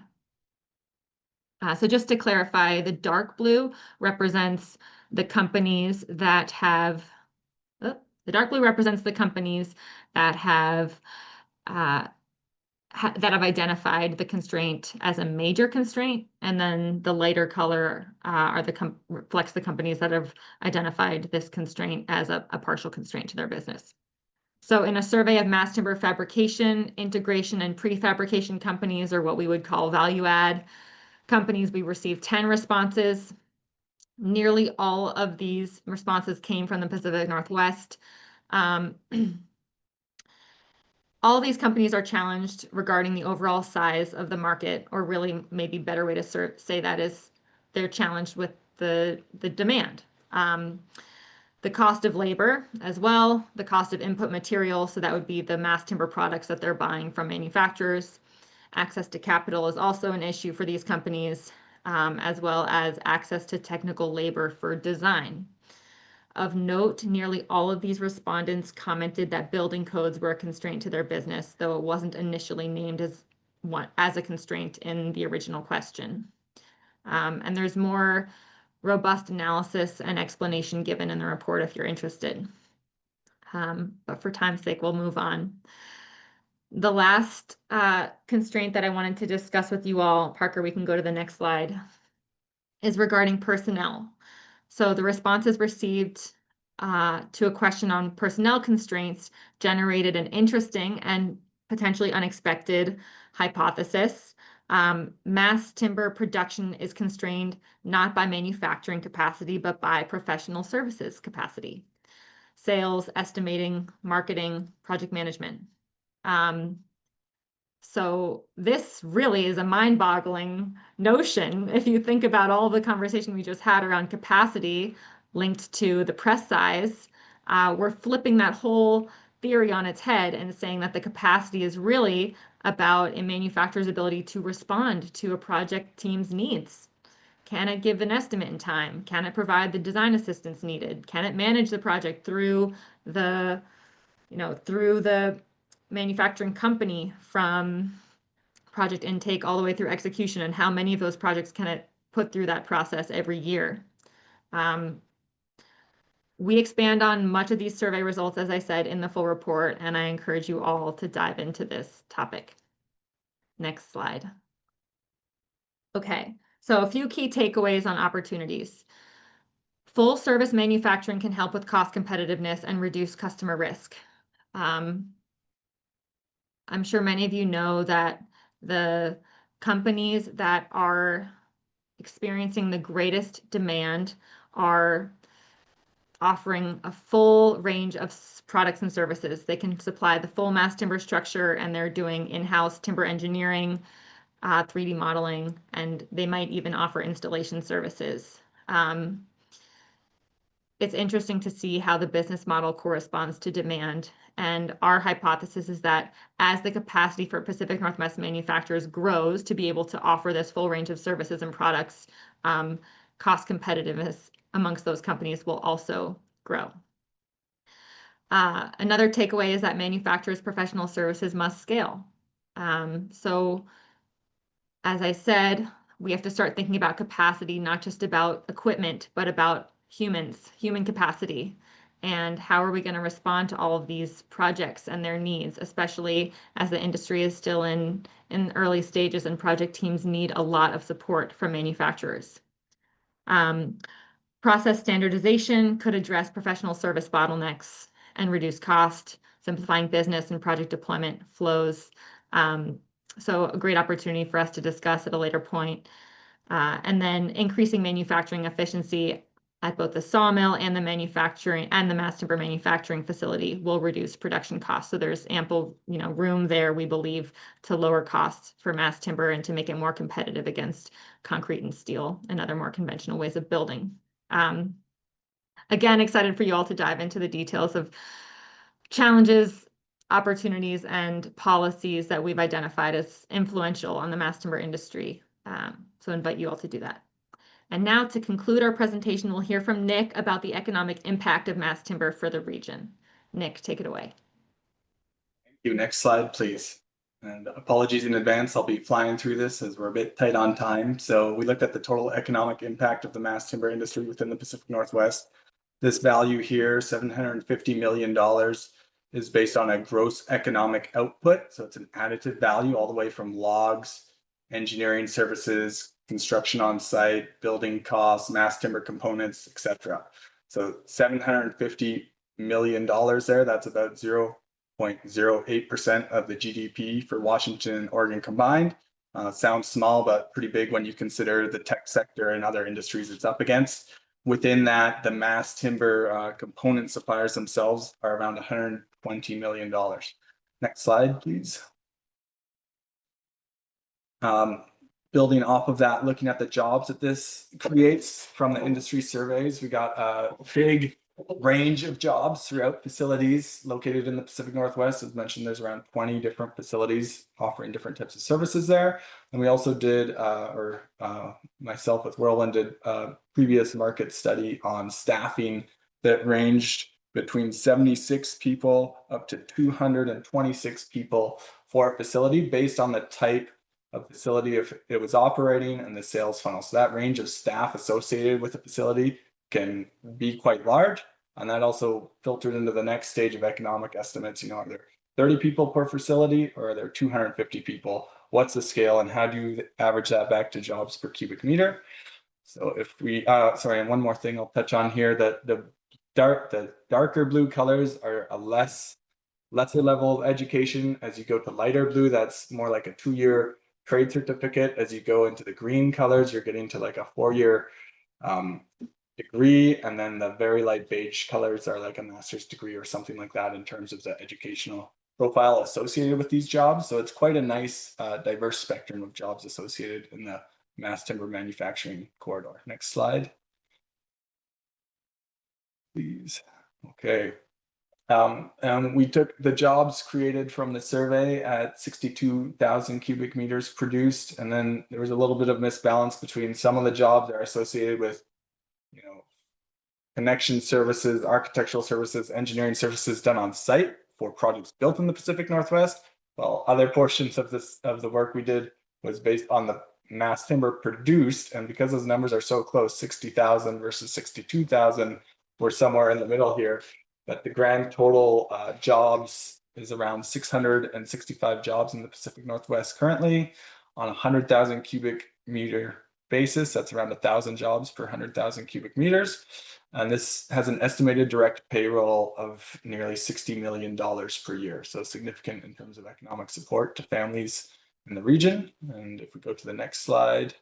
So just to clarify, the dark blue represents the companies that have, that have identified the constraint as a major constraint, and then the lighter color reflects the companies that have identified this constraint as a partial constraint to their business. So in a survey of mass timber fabrication, integration, and prefabrication companies, or what we would call value add companies, we received 10 responses. Nearly all of these responses came from the Pacific Northwest. All these companies are challenged regarding the overall size of the market, or really maybe better way to say that is they're challenged with the demand. The cost of labor as well, the cost of input material, so that would be the mass timber products that they're buying from manufacturers. Access to capital is also an issue for these companies, as well as access to technical labor for design. Of note, nearly all of these respondents commented that building codes were a constraint to their business, though it wasn't initially named as a constraint in the original question. And there's more robust analysis and explanation given in the report if you're interested. But for time's sake, we'll move on. The last constraint that I wanted to discuss with you all, Parker, we can go to the next slide, is regarding personnel. So the responses received to a question on personnel constraints generated an interesting and potentially unexpected hypothesis. Mass timber production is constrained not by manufacturing capacity, but by professional services capacity. Sales, estimating, marketing, project management. So this really is a mind-boggling notion if you think about all the conversation we just had around capacity linked to the press size. We're flipping that whole theory on its head and saying that the capacity is really about a manufacturer's ability to respond to a project team's needs. Can it give an estimate in time? Can it provide the design assistance needed? Can it manage the project through the manufacturing company from project intake all the way through execution, and how many of those projects can it put through that process every year? We expand on much of these survey results, as I said, in the full report, and I encourage you all to dive into this topic. Next slide. Okay, so a few key takeaways on opportunities. Full service manufacturing can help with cost competitiveness and reduce customer risk. I'm sure many of you know that the companies that are experiencing the greatest demand are offering a full range of products and services. They can supply the full mass timber structure, and they're doing in-house timber engineering, 3D modeling, and they might even offer installation services. It's interesting to see how the business model corresponds to demand. And our hypothesis is that as the capacity for Pacific Northwest manufacturers grows to be able to offer this full range of services and products, cost competitiveness amongst those companies will also grow. Another takeaway is that manufacturers' professional services must scale. So as I said, we have to start thinking about capacity, not just about equipment, but about human capacity. And how are we going to respond to all of these projects and their needs, especially as the industry is still in early stages and project teams need a lot of support from manufacturers. Process standardization could address professional service bottlenecks and reduce cost, simplifying business and project deployment flows. So a great opportunity for us to discuss at a later point. And then increasing manufacturing efficiency at both the sawmill and the manufacturing and the mass timber manufacturing facility will reduce production costs. So there's ample, room there, we believe, to lower costs for mass timber and to make it more competitive against concrete and steel and other more conventional ways of building. Again, excited for you all to dive into the details of challenges, opportunities, and policies that we've identified as influential on the mass timber industry. So I invite you all to do that. And now to conclude our presentation, we'll hear from Nick about the economic impact of mass timber for the region. Nick, take it away. Thank you. Next slide, please. And apologies in advance, I'll be flying through this as we're a bit tight on time. So we looked at the total economic impact of the mass timber industry within the Pacific Northwest. This value here, $750 million, is based on a gross economic output. So it's an additive value all the way from logs, engineering services, construction on site, building costs, mass timber components, etc. So $750 million there. That's about 0.08% of the GDP for Washington and Oregon combined. Sounds small, but pretty big when you consider the tech sector and other industries it's up against. Within that, the mass timber component suppliers themselves are around $120 million. Next slide, please. Building off of that, looking at the jobs that this creates from the industry surveys, we got a big range of jobs throughout facilities located in the Pacific Northwest. As mentioned, there's around 20 different facilities offering different types of services there. And we also did, myself with Whirlwind did a previous market study on staffing that ranged between 76 people up to 226 people for a facility based on the type of facility if it was operating and the sales funnel. So that range of staff associated with a facility can be quite large. And that also filtered into the next stage of economic estimates. You know, are there 30 people per facility or are there 250 people? What's the scale and how do you average that back to jobs per cubic meter? So if we, sorry, and one more thing I'll touch on here, that the darker blue colors are a lesser level of education. As you go to lighter blue, that's more like a 2-year trade certificate. As you go into the green colors, you're getting to like a 4-year degree, and then the very light beige colors are like a master's degree or something like that in terms of the educational profile associated with these jobs. So it's quite a nice diverse spectrum of jobs associated in the mass timber manufacturing corridor. Next slide, please. Okay. And we took the jobs created from the survey at 62,000 cubic meters produced. And then there was a little bit of misbalance between some of the jobs that are associated with, you know, connection services, architectural services, engineering services done on site for projects built in the Pacific Northwest, while other portions of the work we did was based on the mass timber produced. And because those numbers are so close, 60,000 versus 62,000, we're somewhere in the middle here. But the grand total jobs is around 665 jobs in the Pacific Northwest currently on a 100,000 cubic meter basis. That's around 1,000 jobs per 100,000 cubic meters. And this has an estimated direct payroll of nearly $60 million per year. So significant in terms of economic support to families in the region. And if we go to the next slide,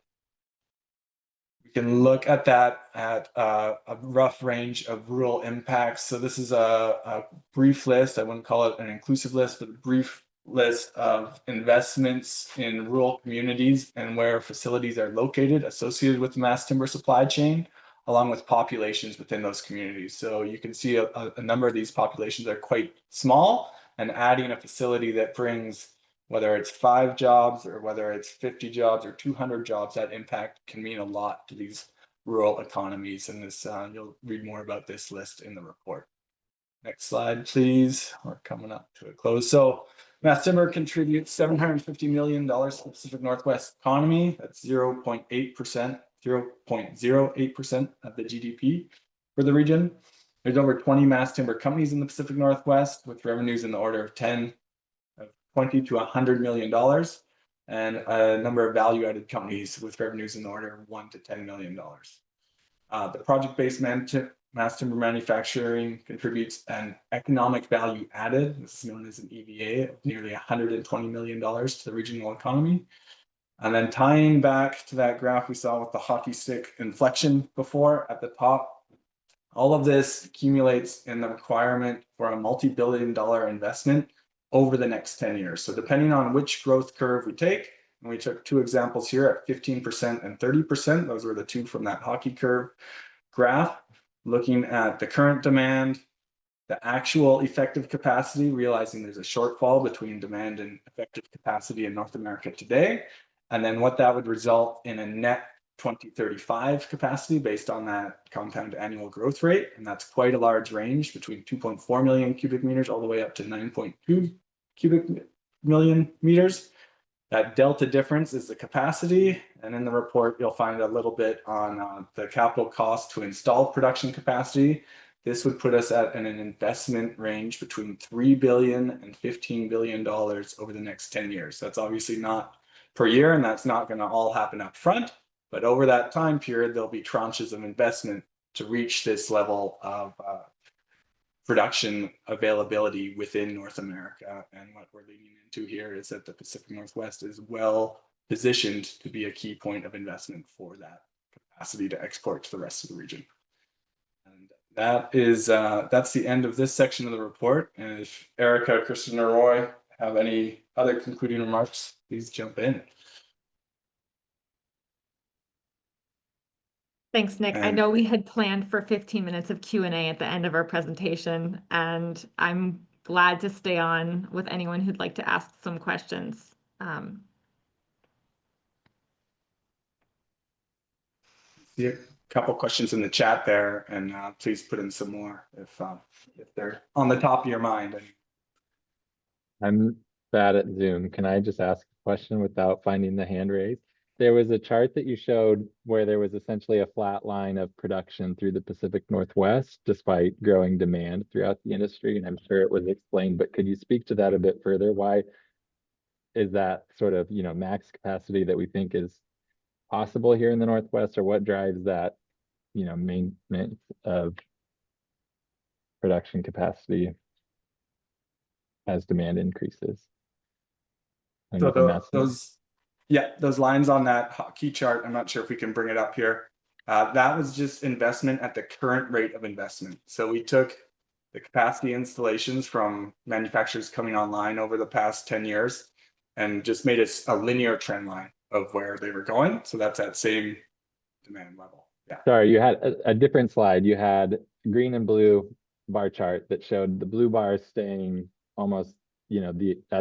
we can look at that at a rough range of rural impacts. So this is a brief list. I wouldn't call it an inclusive list, but a brief list of investments in rural communities and where facilities are located associated with the mass timber supply chain, along with populations within those communities. So you can see a number of these populations are quite small, and adding a facility that brings, whether it's 5 jobs or whether it's 50 jobs or 200 jobs, that impact can mean a lot to these rural economies. And this, you'll read more about this list in the report. Next slide, please. We're coming up to a close. So mass timber contributes $750 million to the Pacific Northwest economy. That's 0.08%, 0.08% of the GDP for the region. There's over 20 mass timber companies in the Pacific Northwest with revenues in the order of 20 to $100 million, and a number of value-added companies with revenues in the order of $1 to $10 million. The project-based mass timber manufacturing contributes an economic value added, this is known as an EVA, of nearly $120 million to the regional economy. And then tying back to that graph we saw with the hockey stick inflection before at the top, all of this accumulates in the requirement for a multi-billion-dollar investment over the next 10 years. So depending on which growth curve we take, and we took 2 examples here at 15% and 30%, those were the 2 from that hockey curve graph, looking at the current demand, the actual effective capacity, realizing there's a shortfall between demand and effective capacity in North America today, and then what that would result in a net 2035 capacity based on that compound annual growth rate. And that's quite a large range, between 2.4 million cubic meters all the way up to 9.2 cubic million meters. That delta difference is the capacity. And in the report, you'll find a little bit on the capital cost to install production capacity. This would put us at an investment range between $3 billion and $15 billion over the next 10 years. That's obviously not per year, and that's not going to all happen up front. But over that time period, there'll be tranches of investment to reach this level of production availability within North America. And what we're leaning into here is that the Pacific Northwest is well positioned to be a key point of investment for that capacity to export to the rest of the region. And that is that's the end of this section of the report. And if Erica, Kristin, or Roy have any other concluding remarks, please jump in. Thanks, Nick. I know we had planned for 15 minutes of Q&A at the end of our presentation, and I'm glad to stay on with anyone who'd like to ask some questions. See a couple questions in the chat there, and please put in some more if they're on the top of your mind. I'm bad at Zoom. Can I just ask a question without finding the hand raised? There was a chart that you showed where there was essentially a flat line of production through the Pacific Northwest, despite growing demand throughout the industry. And I'm sure it was explained, but could you speak to that a bit further? Why is that sort of, max capacity that we think is possible here in the Northwest, or what drives that, maintenance of production capacity as demand increases? So those lines on that hockey chart, I'm not sure if we can bring it up here. That was just investment at the current rate of investment. So we took the capacity installations from manufacturers coming online over the past 10 years and just made it a linear trend line of where they were going. So that's that same demand level. Yeah. Sorry, you had a different slide. You had green and blue bar chart that showed the blue bars staying almost, at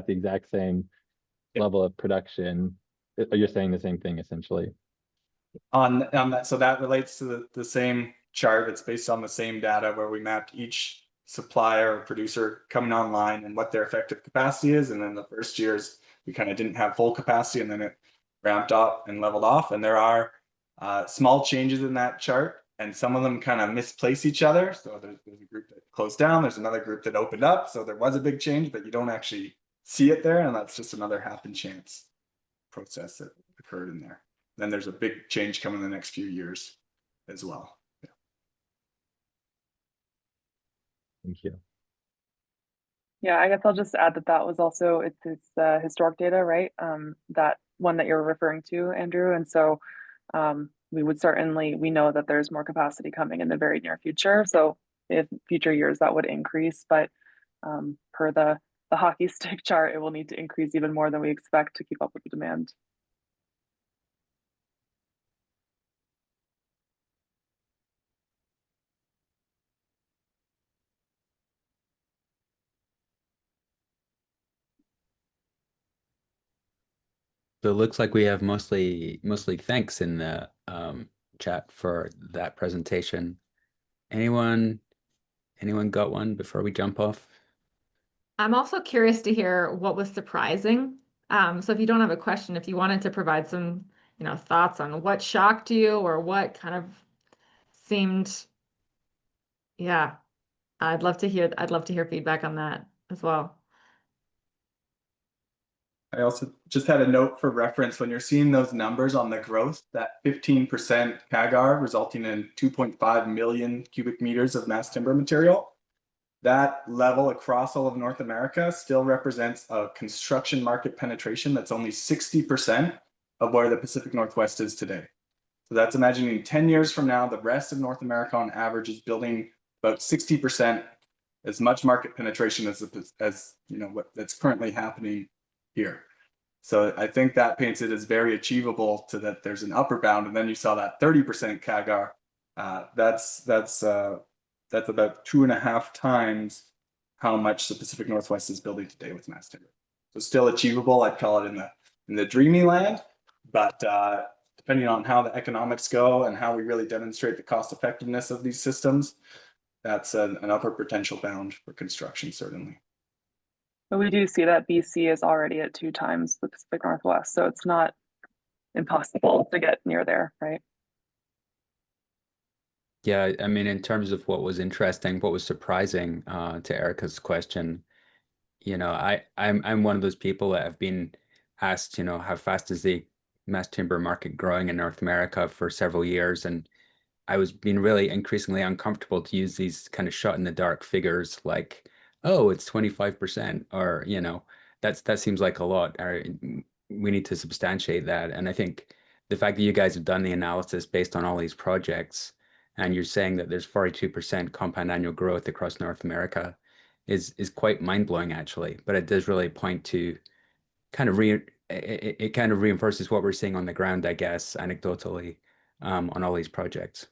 the exact same level of production. You're saying the same thing essentially. On that, so that relates to the same chart. It's based on the same data where we mapped each supplier or producer coming online and what their effective capacity is. And then the first years we kind of didn't have full capacity, and then it ramped up and leveled off. And there are small changes in that chart, and some of them kind of misplace each other. So there's a group that closed down, there's another group that opened up. So there was a big change, but you don't actually see it there, and that's just another happen chance process that occurred in there. Then there's a big change coming in the next few years as well. Yeah. Thank you. Yeah, I guess I'll just add that was also, it's historic data, right? That one that you're referring to, Andrew. And so we know that there's more capacity coming in the very near future. So if future years that would increase, but per the hockey stick chart, it will need to increase even more than we expect to keep up with the demand. So it looks like we have mostly thanks in the chat for that presentation. Anyone got one before we jump off? I'm also curious to hear what was surprising. So if you don't have a question, if you wanted to provide some, thoughts on what shocked you or what kind of seemed, yeah, I'd love to hear feedback on that as well. I also just had a note for reference when you're seeing those numbers on the growth, that 15% CAGR resulting in 2.5 million cubic meters of mass timber material. That level across all of North America still represents a construction market penetration that's only 60% of where the Pacific Northwest is today. So that's imagining 10 years from now, the rest of North America on average is building about 60% as much market penetration as what that's currently happening here. So I think that paints it as very achievable to that there's an upper bound. And then you saw that 30% CAGR. That's about 2.5 times how much the Pacific Northwest is building today with mass timber. So still achievable. I'd call it in the dreamy land, but depending on how the economics go and how we really demonstrate the cost effectiveness of these systems, that's an upper potential bound for construction, certainly. But we do see that BC is already at 2 times the Pacific Northwest, so it's not impossible to get near there, right? Yeah, I mean, in terms of what was interesting, what was surprising, to Erica's question, I'm one of those people that have been asked, how fast is the mass timber market growing in North America for several years, and I was being really increasingly uncomfortable to use these kind of shot in the dark figures like, oh, it's 25%, or, that seems like a lot. Or we need to substantiate that. And I think the fact that you guys have done the analysis based on all these projects and you're saying that there's 42% compound annual growth across North America is quite mind-blowing actually. But it does really point to kind of it kind of reinforces what we're seeing on the ground, I guess, anecdotally, on all these projects.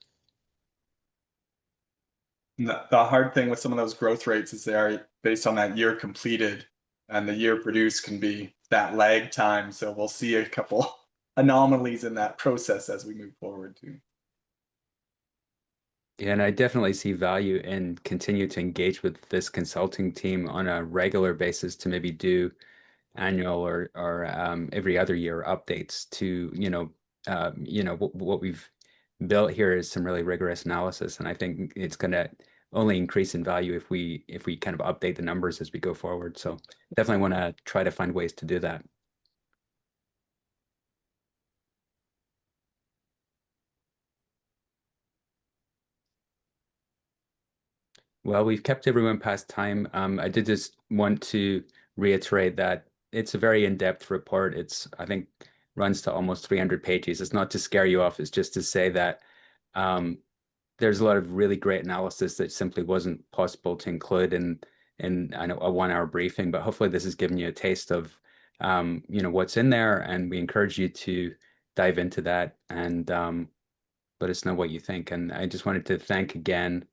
The hard thing with some of those growth rates is they are based on that year completed, and the year produced can be that lag time. So we'll see a couple anomalies in that process as we move forward too. Yeah, and I definitely see value in continue to engage with this consulting team on a regular basis to maybe do annual or every other year updates to, what we've built here is some really rigorous analysis, and I think it's going to only increase in value if we kind of update the numbers as we go forward. So definitely want to try to find ways to do that. Well, we've kept everyone past time. I did just want to reiterate that it's a very in-depth report. I think, runs to almost 300 pages. It's not to scare you off. It's just to say that there's a lot of really great analysis that simply wasn't possible to include in I know a 1 hour briefing. But hopefully this has given you a taste of what's in there, and we encourage you to dive into that and let us know what you think. And I just wanted to thank again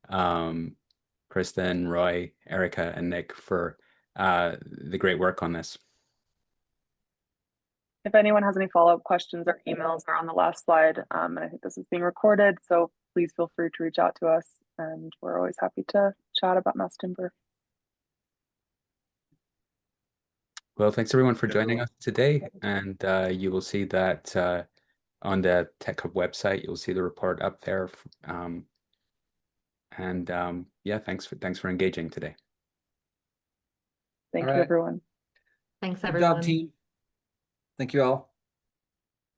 Kristin, Roy, Erica, and Nick for the great work on this. If anyone has any follow-up questions or emails are on the last slide, and I think this is being recorded, so please feel free to reach out to us, and we're always happy to chat about mass timber. Well, thanks everyone for joining us today, and you will see that on the Tech Hub website, you'll see the report up there. Yeah, thanks for engaging today. Thank All you, right. everyone. Thanks, Good everyone. job, team. Thank you all.